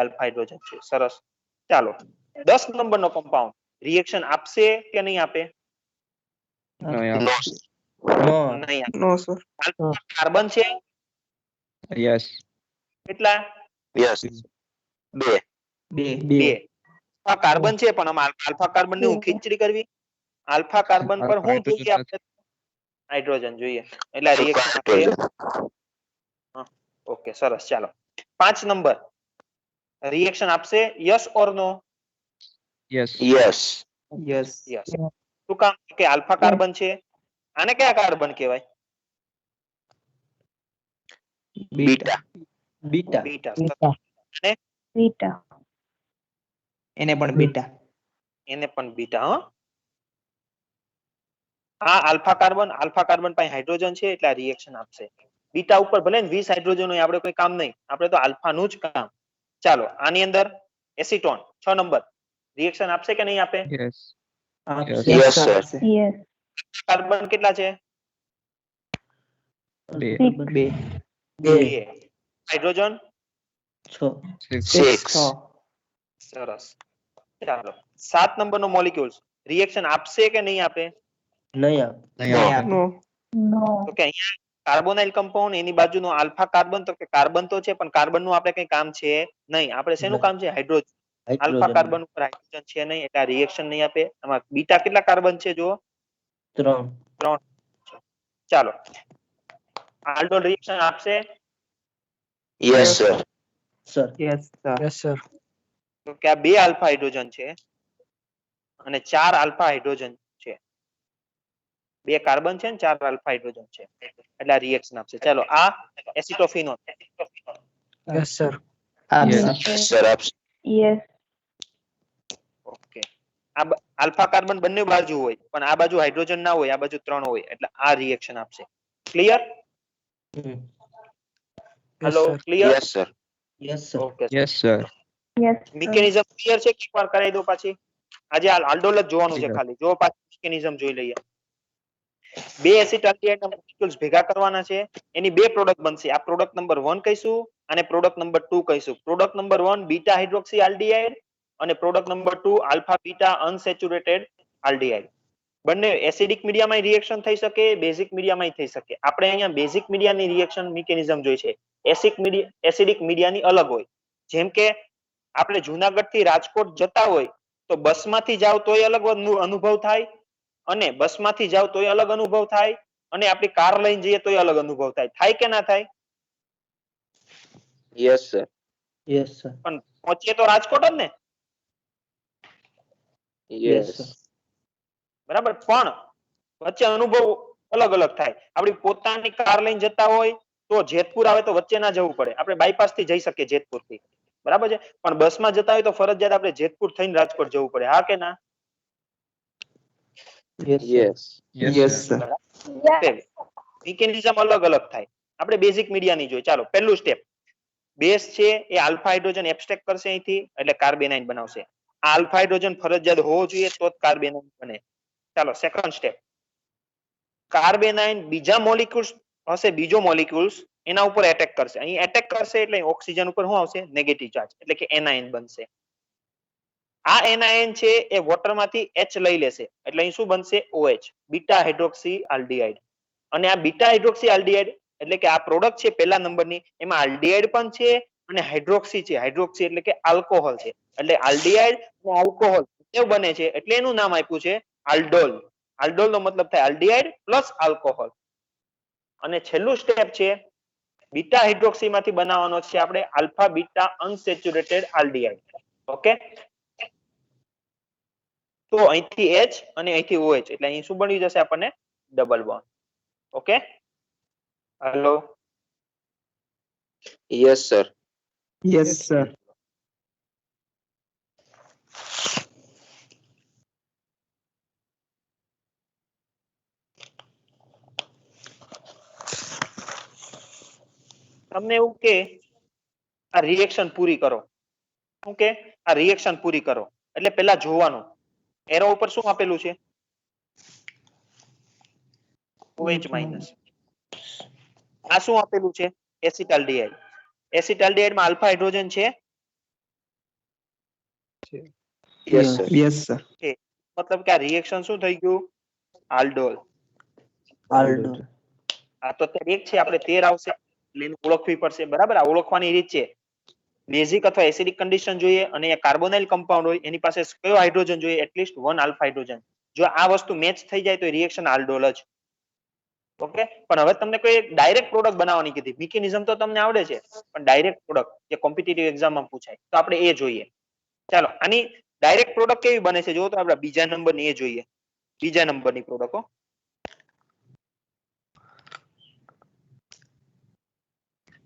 [SPEAKER 1] આલ્ફા હાઇડ્રોજન છે. સરસ. ચાલો 10 નંબરનો કમ્પાઉન્ડ રિએક્શન આપશે કે નહીં આપે?
[SPEAKER 3] નહીં
[SPEAKER 4] નો
[SPEAKER 3] આપશે.
[SPEAKER 2] નો
[SPEAKER 1] નહીં આપે.
[SPEAKER 5] નો સર.
[SPEAKER 1] કાર્બન છે
[SPEAKER 3] યસ
[SPEAKER 1] કેટલા?
[SPEAKER 4] યસ 2
[SPEAKER 2] બે
[SPEAKER 1] બે. આ કાર્બન છે પણ આમાં આલ્ફા કાર્બન ની હું ખીચડી કરવી. આલ્ફા કાર્બન પર
[SPEAKER 3] આલ્ફા
[SPEAKER 1] હું જોઈએ?
[SPEAKER 3] હાઇડ્રોજન
[SPEAKER 1] આપણે હાઇડ્રોજન જોઈએ એટલે રિએક્શન આપે. ઓકે, સરસ. ચાલો 5 નંબર રિએક્શન આપશે yes or no?
[SPEAKER 3] Yes
[SPEAKER 4] yes
[SPEAKER 2] yes
[SPEAKER 1] yes. શું કામ? કે આલ્ફા કાર્બન છે. આને કયા કાર્બન કહેવાય?
[SPEAKER 2] Beta beta
[SPEAKER 1] beta.
[SPEAKER 6] beta,
[SPEAKER 2] એને પણ બીટા
[SPEAKER 1] એને પણ બીટા. આ આલ્ફા કાર્બન પાસે હાઇડ્રોજન છે એટલે રિએક્શન આપશે. બીટા ઉપર ભલે ને 20 હાઇડ્રોજન હોય, આપણે કોઈ કામ નહીં, આપણે તો આલ્ફા નું જ કામ. ચાલો આની અંદર એસીટોન 6 નંબર રિએક્શન આપશે કે નહીં આપે?
[SPEAKER 3] Yes
[SPEAKER 4] Yes, sir.
[SPEAKER 6] yes,
[SPEAKER 1] carbon કેટલા છે?
[SPEAKER 3] બે
[SPEAKER 2] બે
[SPEAKER 1] બે. હાઇડ્રોજન
[SPEAKER 2] 6
[SPEAKER 4] 6
[SPEAKER 1] સરસ. ચાલો 7 નંબરનો મોલિક્યુલ રિએક્શન આપશે કે નહીં આપે?
[SPEAKER 2] નહીં
[SPEAKER 3] નહીં આપે.
[SPEAKER 5] નો.
[SPEAKER 6] no,
[SPEAKER 1] તો કે અહીંયા કાર્બોનાઇલ કમ્પાઉન્ડ એની બાજુનો આલ્ફા કાર્બન, તો કે કાર્બન તો છે પણ કાર્બન નું આપણે કઈ કામ છે નહીં. આપણે શેનું કામ છે? હાઇડ્રોજન. આલ્ફા કાર્બન ઉપર હાઇડ્રોજન છે નહીં એટલે રિએક્શન નહીં આપે. આમાં બીટા કેટલા કાર્બન છે જુઓ?
[SPEAKER 2] 3
[SPEAKER 1] ચાલો આલ્ડોલ રિએક્શન આપશે
[SPEAKER 4] yes sir.
[SPEAKER 2] Sir
[SPEAKER 5] yes sir.
[SPEAKER 1] તો કે આ બે આલ્ફા હાઇડ્રોજન છે અને 4 આલ્ફા હાઇડ્રોજન છે. બે કાર્બન છે ને 4 આલ્ફા હાઇડ્રોજન છે એટલે આ રિએક્શન આપશે. ચાલો આ એસિટોફિનોન
[SPEAKER 5] યસ સર.
[SPEAKER 4] યસ સર આપશે.
[SPEAKER 6] yes,
[SPEAKER 1] okay. આ આલ્ફા કાર્બન બંને બાજુ હોય પણ આ બાજુ હાઇડ્રોજન ના હોય, આ બાજુ 3 હોય એટલે આ રિએક્શન આપશે. Clear? Hello, clear?
[SPEAKER 4] Yes sir.
[SPEAKER 2] Yes sir
[SPEAKER 1] okay.
[SPEAKER 3] Yes sir
[SPEAKER 6] yes,
[SPEAKER 1] mechanism clear છે? એકવાર કરાવી દો પાછી. આજે આ આલ્ડોલ જ જોવાનું છે
[SPEAKER 3] Clear.
[SPEAKER 1] ખાલી. જો પાછી મિકેનિઝમ જોઈ લઈએ. બે એસિટાલ્ડિહાઇડ ના મોલેક્યુલ્સ ભેગા કરવાના છે, એની બે પ્રોડક્ટ બનશે. આ પ્રોડક્ટ નંબર 1 કહીશું અને પ્રોડક્ટ નંબર 2 કહીશું. Product number 1 beta hydroxy aldehyde અને product number 2 alpha beta unsaturated aldehyde. બંને એસિડિક મીડિયામાં રિએક્શન થઈ શકે, બેઝિક મીડિયામાં થઈ શકે. આપણે અહીંયા બેઝિક મીડિયાની રિએક્શન મિકેનિઝમ જોઈ છે. એસિડિક મીડિયાની અલગ હોય. જેમ કે આપણે જુનાગઢ થી રાજકોટ જતા હોય તો બસમાંથી જાવ તોય અલગ અનુભવ થાય, અને બસમાંથી જાવ તોય અલગ અનુભવ થાય, અને આપણી કાર લઈને જઈએ તોય અલગ અનુભવ થાય. થાય કે ના થાય?
[SPEAKER 4] Yes sir.
[SPEAKER 2] યસ સર
[SPEAKER 1] પણ પહોંચીએ તો રાજકોટ જ ને,
[SPEAKER 4] યસ
[SPEAKER 1] બરાબર? પણ વચ્ચે અનુભવ અલગ અલગ થાય. આપણી પોતાની કાર લઈને જતા હોય તો જેતપુર આવે તો વચ્ચે ના જવું પડે, આપણે બાયપાસ થી જઈ શકીએ જેતપુર થી, બરાબર છે? પણ બસમાં જતા હોય તો ફરજિયાત આપણે જેતપુર થઈને રાજકોટ જવું પડે. હા કે ના?
[SPEAKER 4] યસ
[SPEAKER 2] યસ સર
[SPEAKER 1] મિકેનિઝમ અલગ અલગ થાય. આપણે બેઝિક મીડિયાની જોઈ. ચાલો પહેલું સ્ટેપ, બેઝ છે એ આલ્ફા હાઇડ્રોજન એબ્સ્ટ્રેક્ટ કરશે અહીંથી એટલે કાર્બેનાઇન બનાવશે. આ આલ્ફા હાઇડ્રોજન ફરજિયાત હોવો જોઈએ તો જ કાર્બેનાઇન બને. ચાલો સેકન્ડ સ્ટેપ, કાર્બેનાઇન બીજા મોલિક્યુલ્સ હશે, બીજો મોલિક્યુલ્સ એના ઉપર એટેક કરશે. અહીં એટેક કરશે એટલે ઓક્સિજન ઉપર શું આવશે? નેગેટિવ ચાર્જ, એટલે કે એનાયન બનશે. આ એનાયન છે એ વોટર માંથી H લઈ લેશે એટલે અહીં શું બનશે? OH, beta hydroxy aldehyde. અને આ બીટા હાઇડ્રોક્સી આલ્ડિહાઇડ એટલે કે આ પ્રોડક્ટ છે પહેલા નંબરની, એમાં આલ્ડિહાઇડ પણ છે અને હાઇડ્રોક્સી છે. હાઇડ્રોક્સી એટલે કે આલ્કોહોલ છે. એટલે આલ્ડિહાઇડ અને આલ્કોહોલ એવું બને છે એટલે એનું નામ આપ્યું છે આલ્ડોલ. આલ્ડોલ નો મતલબ થાય આલ્ડિહાઇડ પ્લસ આલ્કોહોલ. અને છેલ્લું સ્ટેપ છે બીટા હાઇડ્રોક્સી માંથી બનાવવાનો છે આપણે alpha beta unsaturated aldehyde. Okay, તો અહીંથી H અને અહીંથી OH એટલે અહીં શું બની જશે આપણને double bond. Okay, hello,
[SPEAKER 4] Yes, sir.
[SPEAKER 2] Yes, sir.
[SPEAKER 1] તમને એવું કે આ રિએક્શન પૂરી કરો. ઓકે, આ રિએક્શન પૂરી કરો એટલે પેલા જોવાનું એરો ઉપર શું આપેલું છે OH માઇનસ. આ શું આપેલું છે એસિટાલ્ડીહાઇડ. એસિટાલ્ડીહાઇડ માં આલ્ફા હાઇડ્રોજન છે.
[SPEAKER 4] Yes, sir.
[SPEAKER 2] Yes, sir.
[SPEAKER 1] મતલબ કે આ રિએક્શન શું થઈ ગયું આલ્ડોલ.
[SPEAKER 2] Aldol.
[SPEAKER 1] આ તો અત્યારે એક છે આપણે 13 આવશે એટલે એને ઓળખવી પડશે. બરાબર, આ ઓળખવાની રીત છે. બેઝિક અથવા એસિડિક કન્ડિશન જોઈએ અને કાર્બોનાઇલ કમ્પાઉન્ડ હોય એની પાસે કયો હાઇડ્રોજન જોઈએ એટલીસ્ટ 1 આલ્ફા હાઇડ્રોજન. જો આ વસ્તુ મેચ થઈ જાય તો રિએક્શન આલ્ડોલ જ. ઓકે, પણ હવે તમને કોઈ ડાયરેક્ટ પ્રોડક્ટ બનાવવાની કીધી. મિકેનિઝમ તો તમને આવડે છે પણ ડાયરેક્ટ પ્રોડક્ટ જે કોમ્પિટિટિવ એક્ઝામમાં પૂછાય તો આપણે એ જોઈએ. ચાલો, આની ડાયરેક્ટ પ્રોડક્ટ કેવી બને છે જો તો આપણે બીજા નંબરની એ જોઈએ. બીજા નંબરની પ્રોડક્ટ હો.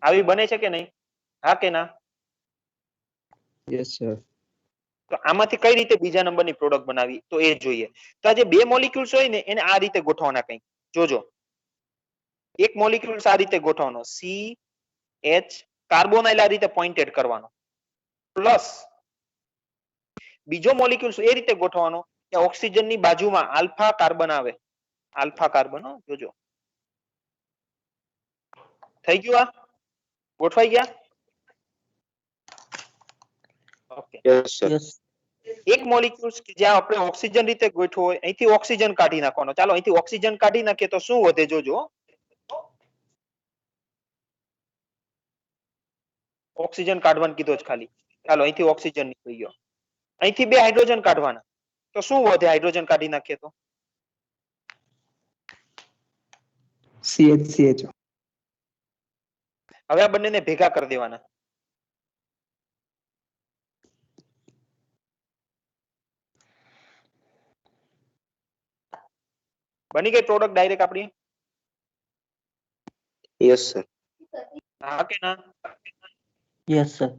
[SPEAKER 1] આવી બને છે કે નહીં? હા કે ના?
[SPEAKER 2] Yes, sir.
[SPEAKER 1] તો આમાંથી કઈ રીતે બીજા નંબરની પ્રોડક્ટ બનાવી તો એ જોઈએ. તો આ જે બે મોલિક્યુલ્સ હોય ને એને આ રીતે ગોઠવવાના કંઈક. જોજો, એક મોલિક્યુલ્સ આ રીતે ગોઠવવાનો CH કાર્બોનાઇલ આ રીતે પોઇન્ટેડ કરવાનો પ્લસ બીજો મોલિક્યુલ્સ એ રીતે ગોઠવવાનો કે ઓક્સિજનની બાજુમાં આલ્ફા કાર્બન આવે. આલ્ફા કાર્બન હો, જોજો. થઈ ગયું? આ ગોઠવાઈ ગયા? Okay,
[SPEAKER 4] Yes, sir.
[SPEAKER 2] Yes.
[SPEAKER 1] એક મોલિક્યુલ્સ કે જ્યાં આપણે ઓક્સિજન રીતે ગોઠવો હોય અહીંથી ઓક્સિજન કાઢી નાખવાનો. ચાલો, અહીંથી ઓક્સિજન કાઢી નાખીએ તો શું વધે જોજો. ઓક્સિજન કાઢવાનું કીધો જ ખાલી. ચાલો, અહીંથી ઓક્સિજન નીકળી ગયો. અહીંથી બે હાઇડ્રોજન કાઢવાના તો શું વધે હાઇડ્રોજન કાઢી નાખીએ તો?
[SPEAKER 2] CH.
[SPEAKER 1] હવે આ બંનેને ભેગા કરી દેવાના. બની ગઈ પ્રોડક્ટ ડાયરેક્ટ આપણી?
[SPEAKER 4] Yes, sir.
[SPEAKER 1] હા કે ના?
[SPEAKER 2] Yes, sir.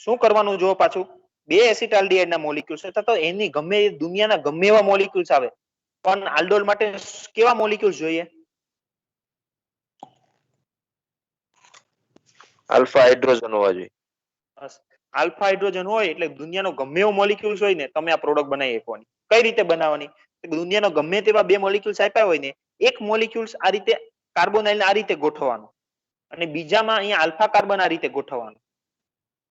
[SPEAKER 1] શું કરવાનું જો પાછું? બે એસિટાલ્ડીહાઇડ ના મોલિક્યુલ્સ હતા તો એની ગમે એ દુનિયાના ગમે એવા મોલિક્યુલ્સ આવે પણ આલ્ડોલ માટે કેવા મોલિક્યુલ્સ જોઈએ?
[SPEAKER 4] Alpha hydrogen હોવા જોઈએ.
[SPEAKER 1] આલ્ફા હાઇડ્રોજન હોય એટલે દુનિયાનો ગમે એવો મોલિક્યુલ્સ હોય ને તમે આ પ્રોડક્ટ બનાવી શકવાની. કઈ રીતે બનાવવાની? દુનિયાનો ગમે તેવા બે મોલિક્યુલ્સ આપ્યા હોય ને એક મોલિક્યુલ્સ આ રીતે કાર્બોનાઇલ આ રીતે ગોઠવવાનું અને બીજામાં અહીંયા આલ્ફા કાર્બન આ રીતે ગોઠવવાનું.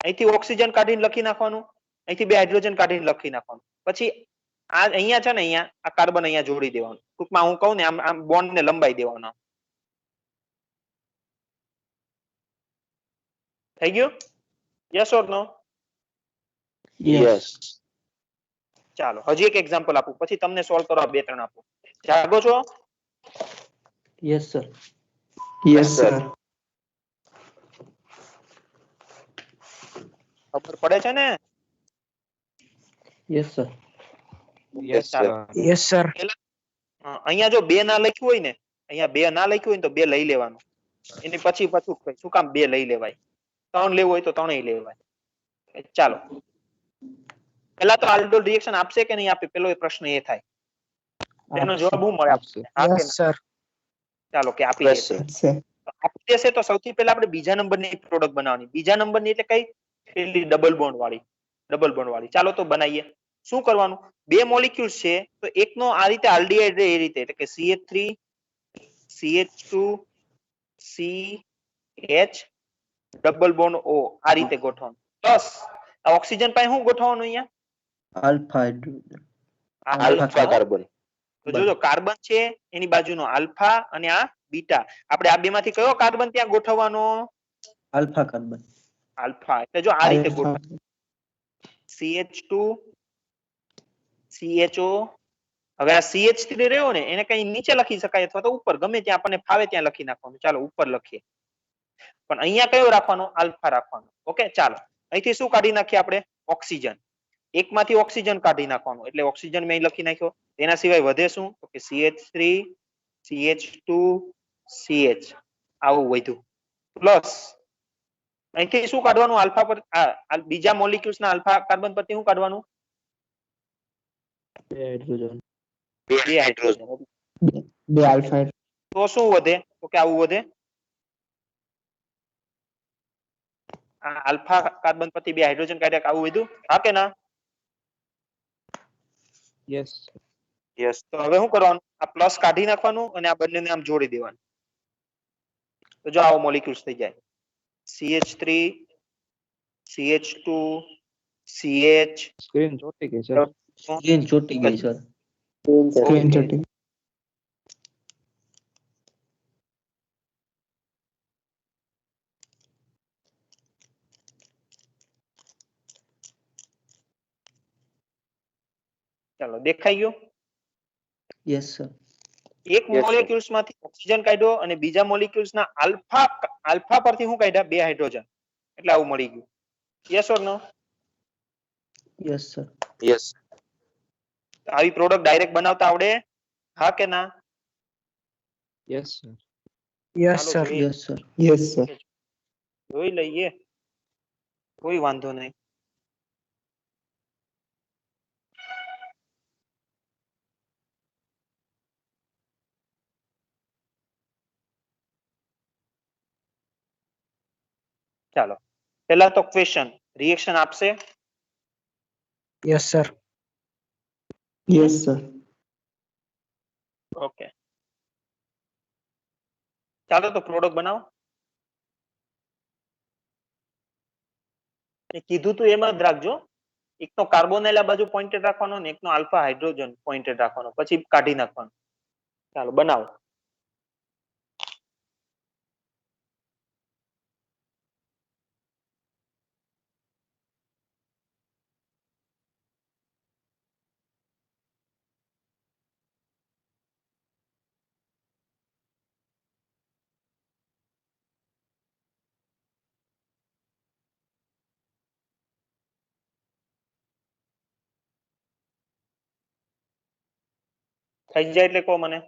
[SPEAKER 1] અહીંથી ઓક્સિજન કાઢીને લખી નાખવાનું, અહીંથી બે હાઇડ્રોજન કાઢીને લખી નાખવાનું. પછી આ અહીંયા છે ને અહીંયા આ કાર્બન અહીંયા જોડી દેવાનું. ટૂંકમાં હું કહું ને આમ બોન્ડ ને લંબાઈ દેવાનો. થઈ ગયું? Yes or no?
[SPEAKER 4] Yes.
[SPEAKER 1] ચાલો, હજી એક એક્ઝામ્પલ આપું પછી તમને સોલ્વ કરવા બે ત્રણ આપું. જાગો છો?
[SPEAKER 2] Yes, sir.
[SPEAKER 4] Yes, sir.
[SPEAKER 1] ખબર પડે છે ને?
[SPEAKER 2] Yes, sir.
[SPEAKER 4] Yes, sir.
[SPEAKER 5] Yes, sir.
[SPEAKER 1] અહીંયા જો બે ના લખ્યું હોય ને અહીંયા બે ના લખ્યું હોય ને તો બે લઈ લેવાનું. એની પછી પાછું શું કામ બે લઈ લેવાય? ત્રણ લેવું હોય તો ત્રણેય લેવાય. ચાલો, પેલા તો આલ્ડોલ રિએક્શન આપશે કે નહીં આપે પેલો એ પ્રશ્ન એ થાય. તેનો જવાબ હું મળે આપણને? હા કે
[SPEAKER 5] Yes,
[SPEAKER 1] ના?
[SPEAKER 5] sir.
[SPEAKER 1] ચાલો કે આપી
[SPEAKER 4] Yes,
[SPEAKER 1] દેશે.
[SPEAKER 4] sir.
[SPEAKER 1] આપી દેશે તો સૌથી પહેલા આપણે બીજા નંબરની પ્રોડક્ટ બનાવવાની. બીજા નંબરની એટલે કઈ? પેલી ડબલ બોન્ડ વાળી. ડબલ બોન્ડ વાળી. ચાલો તો બનાવીએ. શું કરવાનું? બે મોલિક્યુલ્સ છે તો એકનો આ રીતે આલ્ડીહાઇડ એ રીતે એટલે કે CH3 CH2 CH double bond O આ રીતે ગોઠવવાનું. પ્લસ આ ઓક્સિજન પાસે શું ગોઠવવાનું અહીંયા?
[SPEAKER 2] Alpha hydrogen.
[SPEAKER 4] Alpha carbon.
[SPEAKER 1] તો જોજો કાર્બન છે એની બાજુનો આલ્ફા અને આ બીટા. આપણે આ બેમાંથી કયો કાર્બન ત્યાં ગોઠવવાનો?
[SPEAKER 2] Alpha carbon.
[SPEAKER 1] આલ્ફા. એટલે જો આ રીતે
[SPEAKER 2] Alpha.
[SPEAKER 1] ગોઠવ. CH2 CHO. હવે આ CH3 રહ્યો ને એને કઈ નીચે લખી શકાય અથવા તો ઉપર, ગમે ત્યાં આપણને ફાવે ત્યાં લખી નાખવાનું. ચાલો ઉપર લખીએ. પણ અહીંયા કયો રાખવાનો આલ્ફા રાખવાનો ઓકે ચાલો અહીંથી શું કાઢી નાખીએ આપણે ઓક્સિજન એકમાંથી ઓક્સિજન કાઢી નાખવાનું એટલે ઓક્સિજન મેં અહીં લખી નાખ્યો એના સિવાય વધે શું તો કે CH3 CH2 CH આવું વધ્યું પ્લસ અહીંથી શું કાઢવાનું આલ્ફા પર બીજા મોલિક્યુલ્સ ના આલ્ફા કાર્બન પરથી શું કાઢવાનું
[SPEAKER 2] બે હાઇડ્રોજન
[SPEAKER 1] બે હાઇડ્રોજન
[SPEAKER 2] બે આલ્ફા
[SPEAKER 1] તો શું વધે તો કે આવું વધે આ આલ્ફા કાર્બન પરથી બે હાઇડ્રોજન કાઢ્યા આવું વધ્યું હા કે ના
[SPEAKER 3] Yes.
[SPEAKER 4] યસ
[SPEAKER 1] તો હવે શું કરવાનું આ પ્લસ કાઢી નાખવાનું અને આ બંનેને આમ જોડી દેવાનું તો જો આવો મોલિક્યુલ્સ થઈ જાય CH3 CH2 CH
[SPEAKER 3] Screen ચોટી ગઈ sir.
[SPEAKER 2] સ્ક્રીન ચોટી ગઈ સર
[SPEAKER 5] Screen ચોટી.
[SPEAKER 1] ચાલો દેખાઈ ગયું
[SPEAKER 2] યસ સર
[SPEAKER 1] એક
[SPEAKER 4] Yes, sir.
[SPEAKER 1] મોલિક્યુલ્સ માંથી ઓક્સિજન કાઢ્યો અને બીજા મોલિક્યુલ્સ ના આલ્ફા પરથી શું કાઢ્યા બે હાઇડ્રોજન એટલે આવું મળી ગયું yes or no
[SPEAKER 2] yes sir
[SPEAKER 4] yes
[SPEAKER 1] આવી પ્રોડક્ટ ડાયરેક્ટ બનાવતા આવડે હા કે ના
[SPEAKER 3] Yes sir.
[SPEAKER 5] Yes,
[SPEAKER 1] ચાલો
[SPEAKER 5] sir.
[SPEAKER 1] જોઈએ.
[SPEAKER 2] Yes sir
[SPEAKER 5] Yes, sir.
[SPEAKER 1] જોઈ લઈએ કોઈ વાંધો નહીં ચાલો પહેલા તો ક્વેશ્ચન રિએક્શન આપશે
[SPEAKER 5] Yes, sir.
[SPEAKER 2] Yes sir
[SPEAKER 1] okay ચાલો તો પ્રોડક્ટ બનાવો એ કીધું તું એમ જ રાખજો એકનો કાર્બોનાઇલ આ બાજુ પોઇન્ટેડ રાખવાનો ને એકનો આલ્ફા હાઇડ્રોજન પોઇન્ટેડ રાખવાનો પછી કાઢી નાખવાનું ચાલો બનાવો થઈ જાય એટલે કહો મને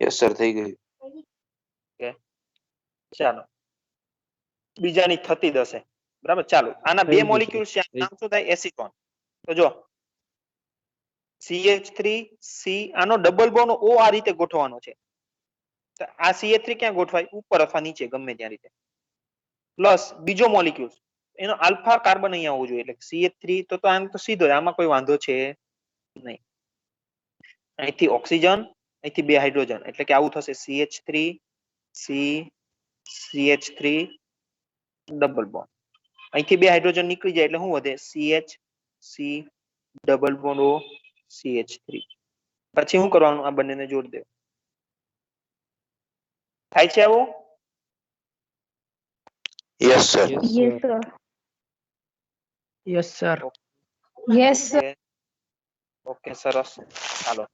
[SPEAKER 4] યસ સર થઈ ગયું
[SPEAKER 1] ચાલો બીજાની થતી દશે બરાબર ચાલો આના બે
[SPEAKER 3] થઈ ગયું,
[SPEAKER 1] મોલિક્યુલ્સ છે
[SPEAKER 3] થઈ
[SPEAKER 1] નામ શું થાય એસિટોન તો જો CH3 C આનો ડબલ બોન્ડ O આ રીતે ગોઠવવાનો છે તો આ CH3 ક્યાં ગોઠવાય ઉપર અથવા નીચે ગમે ત્યાં રીતે પ્લસ બીજો મોલિક્યુલ એનો આલ્ફા કાર્બન અહીંયા હોવો જોઈએ એટલે CH3 તો આમ તો સીધો જ, આમાં કોઈ વાંધો છે નહીં અહીંથી ઓક્સિજન અહીંથી બે હાઇડ્રોજન એટલે કે આવું થશે CH3 C CH3 double bond અહીંથી બે હાઇડ્રોજન નીકળી જાય એટલે શું વધે CH C double bond O CH3 પછી શું કરવાનું આ બંનેને જોડી દેવું થાય છે આવું
[SPEAKER 4] yes sir
[SPEAKER 6] Yes, sir.
[SPEAKER 5] Yes, sir.
[SPEAKER 6] Yes, sir.
[SPEAKER 1] Okay સરસ ચાલો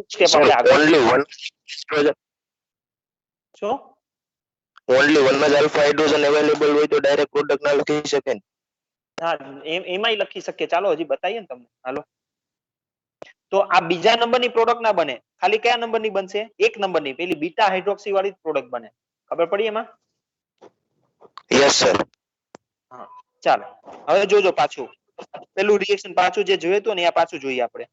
[SPEAKER 1] સ્ટેપ
[SPEAKER 4] સર
[SPEAKER 1] આપણે આગળ
[SPEAKER 4] ઓનલી વન હાઇડ્રોજન
[SPEAKER 1] શું
[SPEAKER 4] ઓનલી વન જ આલ્ફા હાઇડ્રોજન અવેલેબલ હોય તો ડાયરેક્ટ પ્રોડક્ટ ના લખી શકે ને
[SPEAKER 1] હા એમાંય લખી શકીએ ચાલો હજી બતાવીએ ને તમને હાલો તો આ બીજા નંબરની પ્રોડક્ટ ના બને ખાલી કયા નંબરની બનશે એક નંબરની પેલી બીટા હાઇડ્રોક્સી વાળી પ્રોડક્ટ બને ખબર પડી એમાં
[SPEAKER 4] યસ સર
[SPEAKER 1] ચાલો હવે જોજો પાછું પેલું રિએક્શન પાછું જે જોયું હતું ને આ પાછું જોઈએ આપણે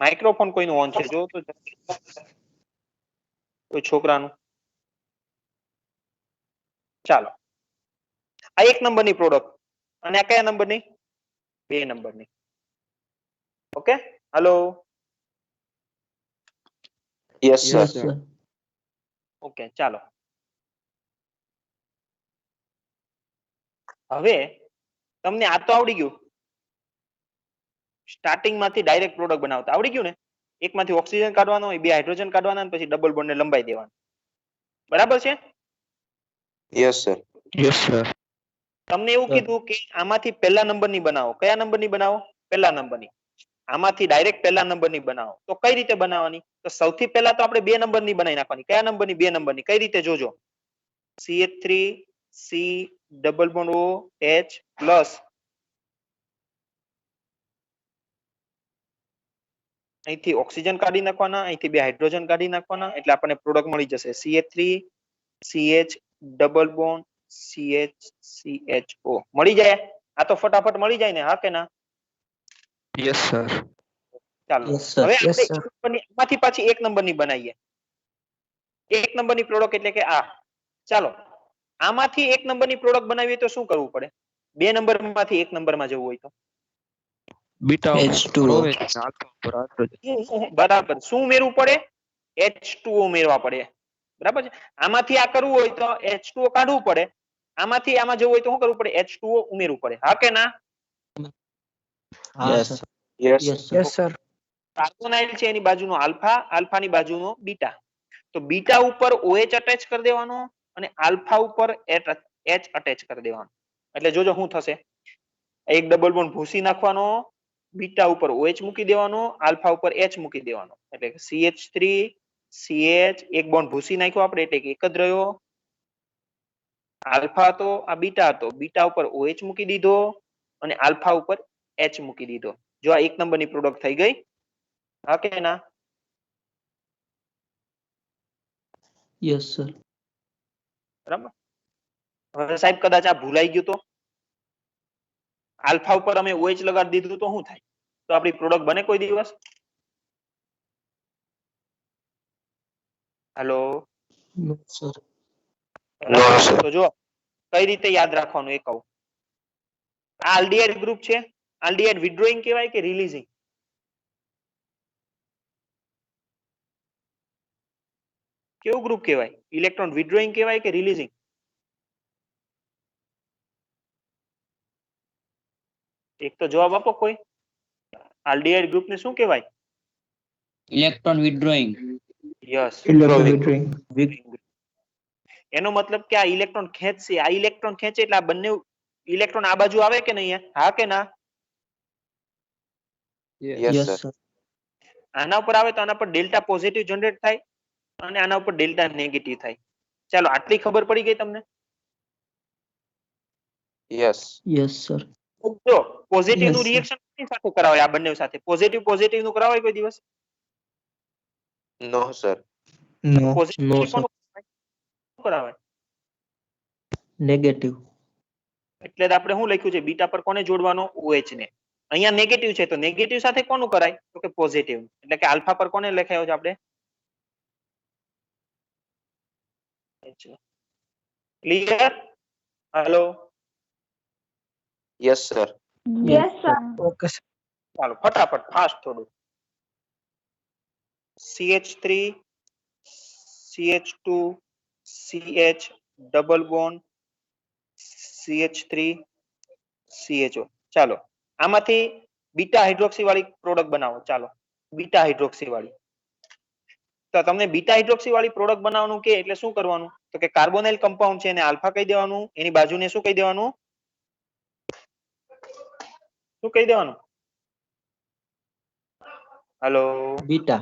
[SPEAKER 1] માઇક્રોફોન કોઈનું ઓન છે જો તો કોઈ છોકરાનું ચાલો આ એક નંબરની પ્રોડક્ટ અને આ કયા નંબરની બે નંબરની okay hello
[SPEAKER 4] yes sir
[SPEAKER 2] yes sir
[SPEAKER 1] okay ચાલો હવે તમને આ તો આવડી ગયું સ્ટાર્ટિંગ માંથી ડાયરેક્ટ પ્રોડક્ટ બનાવતા આવડી ગયું ને એકમાંથી ઓક્સિજન કાઢવાનો હોય, 2 હાઇડ્રોજન કાઢવાના અને પછી ડબલ બોન્ડ ને લંબાઈ દેવાનું. બરાબર છે?
[SPEAKER 4] Yes sir.
[SPEAKER 3] Yes sir.
[SPEAKER 1] તમને એવું
[SPEAKER 2] સર.
[SPEAKER 1] કીધું કે આમાંથી પહેલા નંબરની બનાવો. કયા નંબરની બનાવો? પહેલા નંબરની. આમાંથી ડાયરેક્ટ પહેલા નંબરની બનાવો. તો કઈ રીતે બનાવવાની? તો સૌથી પહેલા તો આપણે 2 નંબરની બનાવી નાખવાની. કયા નંબરની? 2 નંબરની. કઈ રીતે જોજો? CH3 C double bond O H plus અહીંથી ઓક્સિજન કાઢી નાખવાના, અહીંથી 2 હાઇડ્રોજન કાઢી નાખવાના, એટલે આપણને પ્રોડક્ટ મળી જશે CH3 CH double bond CH CHO. મળી જાય? આ તો ફટાફટ મળી જાય ને, હા કે ના?
[SPEAKER 3] Yes sir.
[SPEAKER 1] ચાલો
[SPEAKER 2] Yes, sir.
[SPEAKER 1] હવે
[SPEAKER 5] Yes,
[SPEAKER 1] આપણે
[SPEAKER 5] sir.
[SPEAKER 1] આમાંથી પાછી 1 નંબરની બનાવીએ. 1 નંબરની પ્રોડક્ટ એટલે કે આ. ચાલો આમાંથી 1 નંબરની પ્રોડક્ટ બનાવીએ તો શું કરવું પડે? 2 નંબરમાંથી 1 નંબરમાં જવું હોય તો
[SPEAKER 3] બીટા
[SPEAKER 2] H2O.
[SPEAKER 3] ઉપર OH ને આલ્ફા ઉપર હાઇડ્રોજન.
[SPEAKER 1] બરાબર શું ઉમેરવું પડે? H2O ઉમેરવા પડે. બરાબર છે? આમાંથી આ કરવું હોય તો H2O કાઢવું પડે. આમાંથી આમાં જવું હોય તો શું કરવું પડે? H2O ઉમેરવું પડે. હા કે ના?
[SPEAKER 2] હા
[SPEAKER 4] yes.
[SPEAKER 2] Sir.
[SPEAKER 4] Yes.
[SPEAKER 2] Yes sir.
[SPEAKER 5] Yes, sir.
[SPEAKER 1] કાર્બોનાઇલ છે એની બાજુનો આલ્ફા, આલ્ફાની બાજુનો બીટા. તો બીટા ઉપર OH અટેચ કરી દેવાનો અને આલ્ફા ઉપર H અટેચ કરી દેવાનો. એટલે જોજો શું થશે. એક ડબલ બોન્ડ ભૂસી નાખવાનો, બીટા ઉપર OH મૂકી દેવાનો, આલ્ફા ઉપર H મૂકી દેવાનો. એટલે કે CH3 CH એક બોન્ડ ભૂસી નાખ્યો આપણે એટલે કે એક જ રહ્યો. આલ્ફા હતો, આ બીટા હતો. બીટા ઉપર OH મૂકી દીધો અને આલ્ફા ઉપર H મૂકી દીધો. જો આ 1 નંબરની પ્રોડક્ટ થઈ ગઈ. હા કે ના?
[SPEAKER 2] Yes sir.
[SPEAKER 1] બરાબર. હવે સાહેબ કદાચ આ ભૂલાઈ ગયું તો આલ્ફા ઉપર અમે OH લગાડી દીધું તો શું થાય? તો આપણી પ્રોડક્ટ બને કોઈ દિવસ? હેલો
[SPEAKER 2] નો સર.
[SPEAKER 4] નો સર.
[SPEAKER 1] તો જો કઈ રીતે યાદ રાખવાનું એ કહું. આ આલ્ડીહાઇડ ગ્રુપ છે. આલ્ડીહાઇડ વિથડ્રોઈંગ કહેવાય કે રિલીઝિંગ? કેવું ગ્રુપ કહેવાય? ઇલેક્ટ્રોન વિથડ્રોઈંગ કહેવાય કે રિલીઝિંગ? એક તો જવાબ આપો કોઈ. આલ્ડીહાઇડ ગ્રુપને શું કહેવાય?
[SPEAKER 7] ઇલેક્ટ્રોન વિથડ્રોઈંગ.
[SPEAKER 1] યસ.
[SPEAKER 2] Electron withdrawing.
[SPEAKER 1] એનો મતલબ કે આ ઇલેક્ટ્રોન ખેંચશે, આ ઇલેક્ટ્રોન ખેંચે એટલે આ બંને ઇલેક્ટ્રોન આ બાજુ આવે કે નહીં? હા કે ના?
[SPEAKER 4] Yes
[SPEAKER 2] Yes
[SPEAKER 4] sir.
[SPEAKER 2] sir.
[SPEAKER 1] આના ઉપર આવે તો આના પર ડેલ્ટા પોઝિટિવ જનરેટ થાય અને આના ઉપર ડેલ્ટા નેગેટિવ થાય. ચાલો આટલી ખબર પડી ગઈ તમને?
[SPEAKER 4] યસ.
[SPEAKER 2] Yes sir.
[SPEAKER 1] જો પોઝિટિવ નું
[SPEAKER 2] Yes, sir.
[SPEAKER 1] રિએક્શન કોની સાથે કરાવાય? આ બંને સાથે પોઝિટિવ પોઝિટિવ નું કરાવાય કોઈ દિવસ?
[SPEAKER 4] No sir.
[SPEAKER 2] No.
[SPEAKER 1] Positive
[SPEAKER 2] No sir.
[SPEAKER 1] કરાવાય?
[SPEAKER 2] Negative.
[SPEAKER 1] એટલે જ આપણે શું લખ્યું છે? બીટા પર કોને જોડવાનો? OH ને. અહીંયા નેગેટિવ છે તો નેગેટિવ સાથે કોનું કરાય? તો કે પોઝિટિવ. એટલે કે આલ્ફા પર કોને લખાયો છે આપણે? Clear? Hello
[SPEAKER 4] yes sir.
[SPEAKER 6] Yes, sir.
[SPEAKER 5] Okay, sir.
[SPEAKER 1] ચાલો ફટાફટ ફાસ્ટ થોડું. CH3 CH2 CH double bond CH3 CHO. ચાલો આમાંથી બીટા હાઇડ્રોક્સી વાળી પ્રોડક્ટ બનાવો. ચાલો બીટા હાઇડ્રોક્સી વાળી. તો તમને બીટા હાઇડ્રોક્સી વાળી પ્રોડક્ટ બનાવવાનું કે એટલે શું કરવાનું? તો કે કાર્બોનાઇલ કમ્પાઉન્ડ છે એને આલ્ફા કહી દેવાનું, એની બાજુને શું કહી દેવાનું? શું કહી દેવાનું? Hello
[SPEAKER 2] Beta.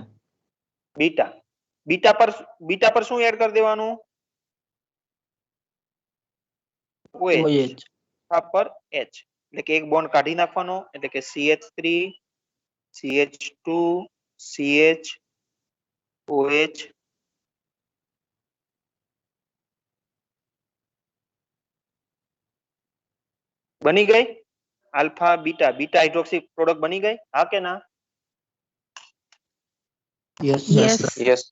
[SPEAKER 1] બીટા. બીટા પર શું એડ કરી દેવાનું? OH.
[SPEAKER 2] OH.
[SPEAKER 1] પર H. એટલે કે એક બોન્ડ કાઢી નાખવાનો એટલે કે CH3 CH2 CH OH. બની ગઈ alpha beta beta hydroxy product બની ગઈ. હા કે ના?
[SPEAKER 2] Yes sir.
[SPEAKER 6] Yes.
[SPEAKER 4] યસ.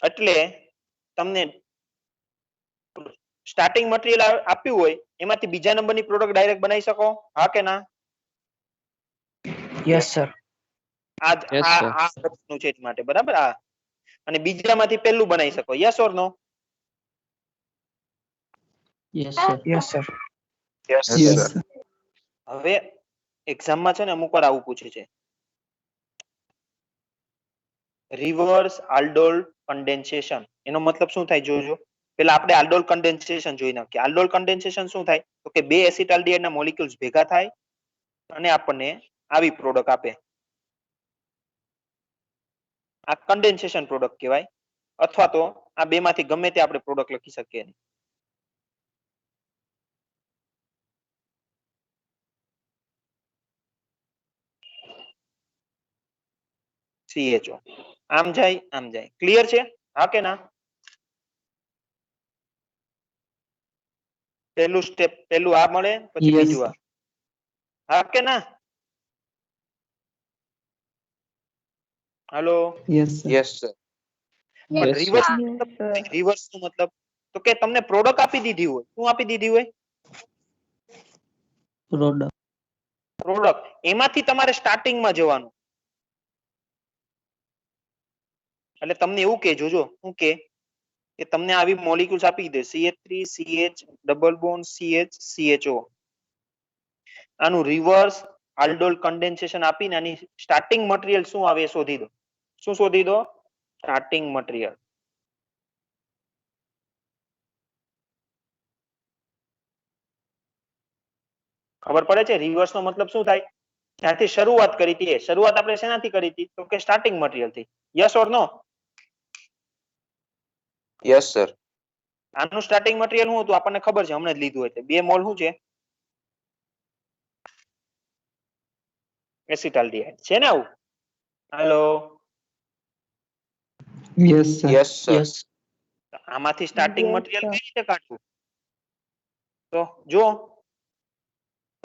[SPEAKER 1] એટલે તમને સ્ટાર્ટિંગ મટીરીયલ આપ્યું હોય એમાંથી બીજા નંબરની પ્રોડક્ટ ડાયરેક્ટ બનાવી શકો. હા કે ના?
[SPEAKER 5] Yes, sir.
[SPEAKER 1] આ
[SPEAKER 3] Yes,
[SPEAKER 1] આ
[SPEAKER 3] sir.
[SPEAKER 1] આ વસ્તુનું છે જ માટે બરાબર. આ અને બીજામાંથી પહેલું બનાવી શકો. Yes or no?
[SPEAKER 2] Yes sir.
[SPEAKER 5] Yes, sir.
[SPEAKER 4] Yes
[SPEAKER 2] Yes
[SPEAKER 4] sir.
[SPEAKER 2] sir.
[SPEAKER 1] હવે એક્ઝામમાં છે ને અમુક વાર આવું પૂછે છે. રિવર્સ આલ્ડોલ કન્ડેન્સેશન એનો મતલબ શું થાય જોજો. પેલા આપણે આલ્ડોલ કન્ડેન્સેશન જોઈ નાખીએ. આલ્ડોલ કન્ડેન્સેશન શું થાય તો કે બે એસિટાલ્ડિહાઇડ ના મોલેક્યુલ્સ ભેગા થાય અને આપણને આવી પ્રોડક્ટ આપે. આ કન્ડેન્સેશન પ્રોડક્ટ કહેવાય. અથવા તો આ બેમાંથી ગમે તે આપણે પ્રોડક્ટ લખી શકીએ. CHO આમ જાય ક્લિયર છે? હા કે ના? પહેલું સ્ટેપ પહેલું આ મળે પછી
[SPEAKER 2] Yes.
[SPEAKER 1] બીજું આ. હા કે ના? Hello.
[SPEAKER 2] Yes, sir.
[SPEAKER 4] Yes sir.
[SPEAKER 1] પણ
[SPEAKER 3] Yes,
[SPEAKER 1] reverse
[SPEAKER 6] Yes, sir.
[SPEAKER 1] Reverse નો મતલબ તો કે તમને પ્રોડક્ટ આપી દીધી હોય. શું આપી દીધી હોય?
[SPEAKER 2] Product.
[SPEAKER 1] પ્રોડક્ટ. એમાંથી તમારે સ્ટાર્ટિંગમાં જવાનું. એટલે તમને એવું કે જોજો શું કે તમને આવી મોલેક્યુલ્સ આપી દે CH3 CH double bond CH CHO. આનું રિવર્સ આલ્ડોલ કન્ડેન્સેશન આપીને આની સ્ટાર્ટિંગ મટીરીયલ શું આવે એ શોધી દો. શું શોધી દો? Starting material. ખબર પડે છે? રિવર્સ નો મતલબ શું થાય? ત્યાંથી શરૂઆત કરી હતી. શરૂઆત આપણે શેનાથી કરી હતી તો કે સ્ટાર્ટિંગ મટીરીયલ થી. Yes or no?
[SPEAKER 4] Yes sir.
[SPEAKER 1] આનું સ્ટાર્ટિંગ મટીરીયલ શું હતું આપણને ખબર છે, હમણાં જ લીધું એટલે 2 મોલ શું છે? એસિટાલ્ડિહાઇડ છે ને આવું? Hello.
[SPEAKER 2] Yes, sir.
[SPEAKER 4] Yes sir.
[SPEAKER 2] Yes.
[SPEAKER 1] આમાંથી સ્ટાર્ટિંગ
[SPEAKER 6] Yes,
[SPEAKER 1] મટીરીયલ
[SPEAKER 6] sir.
[SPEAKER 1] કઈ રીતે કાઢવું? તો જો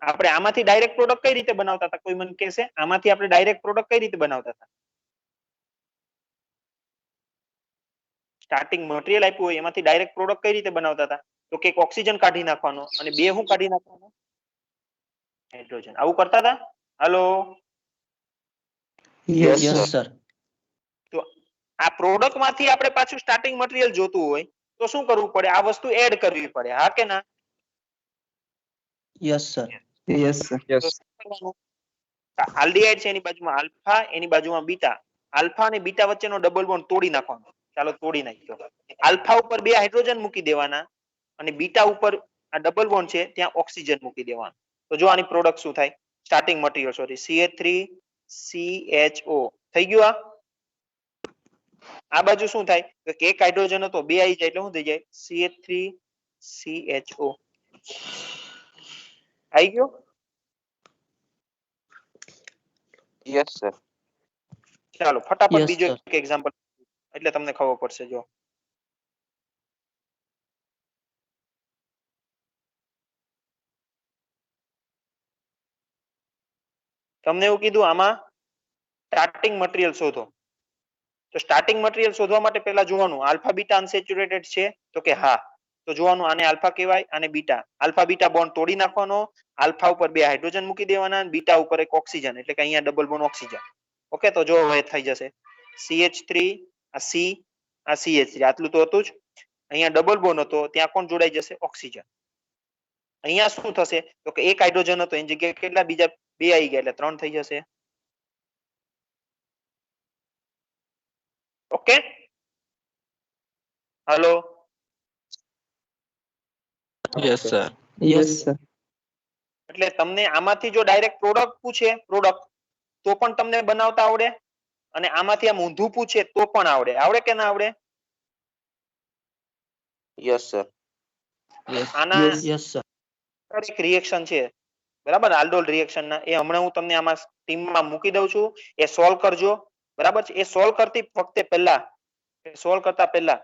[SPEAKER 1] આપણે આમાંથી ડાયરેક્ટ પ્રોડક્ટ કઈ રીતે બનાવતા હતા? કોઈ મને કહેશે? આમાંથી આપણે ડાયરેક્ટ પ્રોડક્ટ કઈ રીતે બનાવતા હતા? સ્ટાર્ટિંગ મટીરીયલ આપ્યું હોય એમાંથી ડાયરેક્ટ પ્રોડક્ટ કઈ રીતે બનાવતા હતા? તો કે એક ઓક્સિજન કાઢી નાખવાનો અને બે શું કાઢી નાખવાનો? હાઇડ્રોજન. આવું કરતા હતા? હાલો.
[SPEAKER 2] Yes,
[SPEAKER 4] Yes,
[SPEAKER 2] sir.
[SPEAKER 1] તો આ પ્રોડક્ટ માંથી આપણે પાછું સ્ટાર્ટિંગ મટીરીયલ જોતું હોય તો શું કરવું પડે? આ વસ્તુ એડ કરવી પડે. હા કે ના?
[SPEAKER 2] Yes, sir. Yes, sir.
[SPEAKER 3] Yes.
[SPEAKER 1] Aldehyde છે એની બાજુમાં આલ્ફા, એની બાજુમાં બીટા. આલ્ફા અને બીટા વચ્ચેનો ડબલ બોન્ડ તોડી નાખવાનો. ચાલો તોડી નાખ્યો. આલ્ફા ઉપર 2 હાઇડ્રોજન મૂકી દેવાના અને બીટા ઉપર આ ડબલ બોન્ડ છે ત્યાં ઓક્સિજન મૂકી દેવાનું. તો જો આની પ્રોડક્ટ શું થાય? Starting material sorry CH3 CHO થઈ ગયું. આ બાજુ શું થાય? તો કે એક હાઇડ્રોજન હતો 2 આવી જાય એટલે શું થઈ જાય? CH3 CHO. આવી ગયો?
[SPEAKER 4] Yes sir.
[SPEAKER 1] ચાલો ફટાફટ
[SPEAKER 2] Yes,
[SPEAKER 1] બીજો
[SPEAKER 2] sir.
[SPEAKER 1] એક એક્ઝામ્પલ એટલે તમને ખબર પડશે. જો તમને એવું કીધું આમાં સ્ટાર્ટિંગ મટીરીયલ શોધો. તો સ્ટાર્ટિંગ મટીરીયલ શોધવા માટે પહેલા જોવાનું આલ્ફા બીટા અનસેચ્યુરેટેડ છે તો કે હા. તો જોવાનું આને આલ્ફા કહેવાય અને બીટા. આલ્ફા બીટા બોન્ડ તોડી નાખવાનો. આલ્ફા ઉપર 2 હાઇડ્રોજન મૂકી દેવાના અને બીટા ઉપર એક ઓક્સિજન એટલે કે અહીંયા ડબલ બોન્ડ ઓક્સિજન. ઓકે તો જો હવે થઈ જશે CH3 આ C આ CH3 આટલું તો હતું જ. અહીંયા ડબલ બોન્ડ હતો ત્યાં કોણ જોડાઈ જશે? ઓક્સિજન. અહીંયા શું થશે તો કે એક હાઇડ્રોજન હતો એની જગ્યાએ કેટલા બીજા 2 આવી ગયા એટલે 3 થઈ જશે. Okay. Hello.
[SPEAKER 3] Yes sir.
[SPEAKER 2] Yes, sir.
[SPEAKER 1] એટલે તમને આમાંથી જો ડાયરેક્ટ પ્રોડક્ટ પૂછે પ્રોડક્ટ તો પણ તમને બનાવતા આવડે અને આમાંથી આમ ઊંધું પૂછે તો પણ આવડે. આવડે કે ના આવડે?
[SPEAKER 4] Yes sir.
[SPEAKER 1] આના
[SPEAKER 2] Yes, yes, sir.
[SPEAKER 1] એક રિએક્શન છે બરાબર આલ્ડોલ રિએક્શન ના, એ હમણાં હું તમને આમાં ટીમમાં મૂકી દઉં છું. એ સોલ્વ કરજો બરાબર છે. એ સોલ્વ કરતી વખતે પહેલા સોલ્વ કરતા પહેલા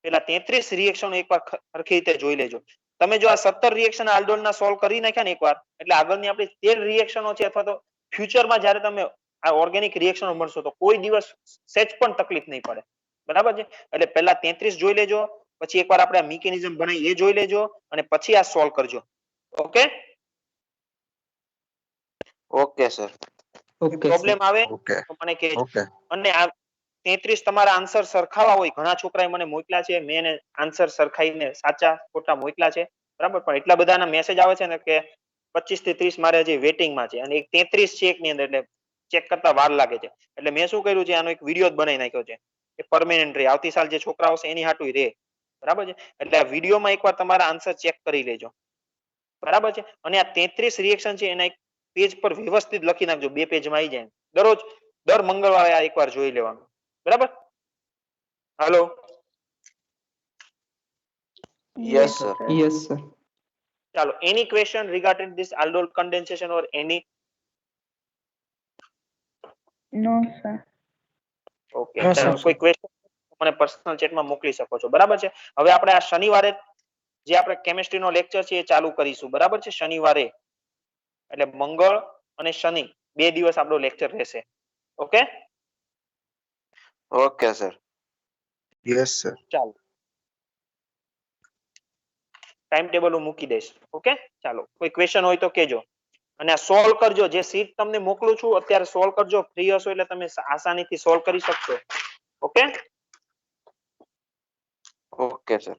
[SPEAKER 1] 33 રિએક્શનો એકવાર સરખી રીતે જોઈ લેજો. તમે જો આ 17 રિએક્શન આલ્ડોલ ના સોલ્વ કરી નાખ્યા ને એકવાર એટલે આગળની આપણી 13 રિએક્શનો છે અથવા તો ફ્યુચરમાં જ્યારે તમે આ ઓર્ગેનિક રિએક્શનો મળશો તો કોઈ દિવસ સેજ પણ તકલીફ નહીં પડે. બરાબર છે. એટલે પહેલા 33 જોઈ લેજો, પછી એકવાર આપણે મિકેનિઝમ ભણાઈ એ જોઈ લેજો અને પછી આ સોલ્વ કરજો. Okay.
[SPEAKER 4] Okay sir.
[SPEAKER 2] Okay,
[SPEAKER 1] problem
[SPEAKER 2] sir.
[SPEAKER 1] આવે
[SPEAKER 3] ઓકે.
[SPEAKER 1] તો મને કહેજો.
[SPEAKER 3] ઓકે.
[SPEAKER 1] અને આ 33 તમારા આન્સર સરખાવા હોય, ઘણા છોકરાએ મને મોકલ્યા છે, મેં એને આન્સર સરખાઈને સાચા ખોટા મોકલ્યા છે બરાબર, પણ એટલા બધાના મેસેજ આવે છે ને કે 25 થી 30 મારે હજી વેટિંગ માં છે અને એક 33 છે એકની અંદર, એટલે ચેક કરતા વાર લાગે છે. એટલે મેં શું કર્યું છે, આનો એક વિડીયો જ બનાવી નાખ્યો છે કે પરમેનન્ટ રે, આવતી સાલ જે છોકરાઓ છે એની હાટું રે. બરાબર છે. એટલે આ વિડીયોમાં એકવાર તમારા આન્સર ચેક કરી લેજો. બરાબર છે. અને આ 33 રિએક્શન છે એના એક પેજ પર વ્યવસ્થિત લખી નાખજો, 2 પેજમાં આવી જાય. દરરોજ દર મંગળવારે આ એકવાર જોઈ લેવાનું. બરાબર. હાલો.
[SPEAKER 4] Yes, sir.
[SPEAKER 2] Yes, sir.
[SPEAKER 1] ચાલો, any question regarding this aldol condensation or any?
[SPEAKER 6] No, sir.
[SPEAKER 1] Okay,
[SPEAKER 5] No,
[SPEAKER 1] ચાલો,
[SPEAKER 5] sir.
[SPEAKER 1] કોઈ ક્વેશ્ચન મને પર્સનલ ચેટમાં મોકલી શકો છો. બરાબર છે. હવે આપણે આ શનિવારે જે આપણે કેમિસ્ટ્રીનો લેક્ચર છે એ ચાલુ કરીશું. બરાબર છે. શનિવારે એટલે મંગળ અને શનિ 2 દિવસ આપણો લેક્ચર રહેશે. Okay.
[SPEAKER 4] Okay, sir. Yes, sir.
[SPEAKER 1] ચાલો, ટાઈમ ટેબલ હું મૂકી દઈશ. ઓકે. ચાલો, કોઈ ક્વેશ્ચન હોય તો કેજો. અને આ સોલ્વ કરજો, જે સીટ તમને મોકલું છું અત્યારે સોલ્વ કરજો. ફ્રી હશો એટલે તમે આસાનીથી સોલ્વ કરી શકશો. ઓકે.
[SPEAKER 4] Okay, sir.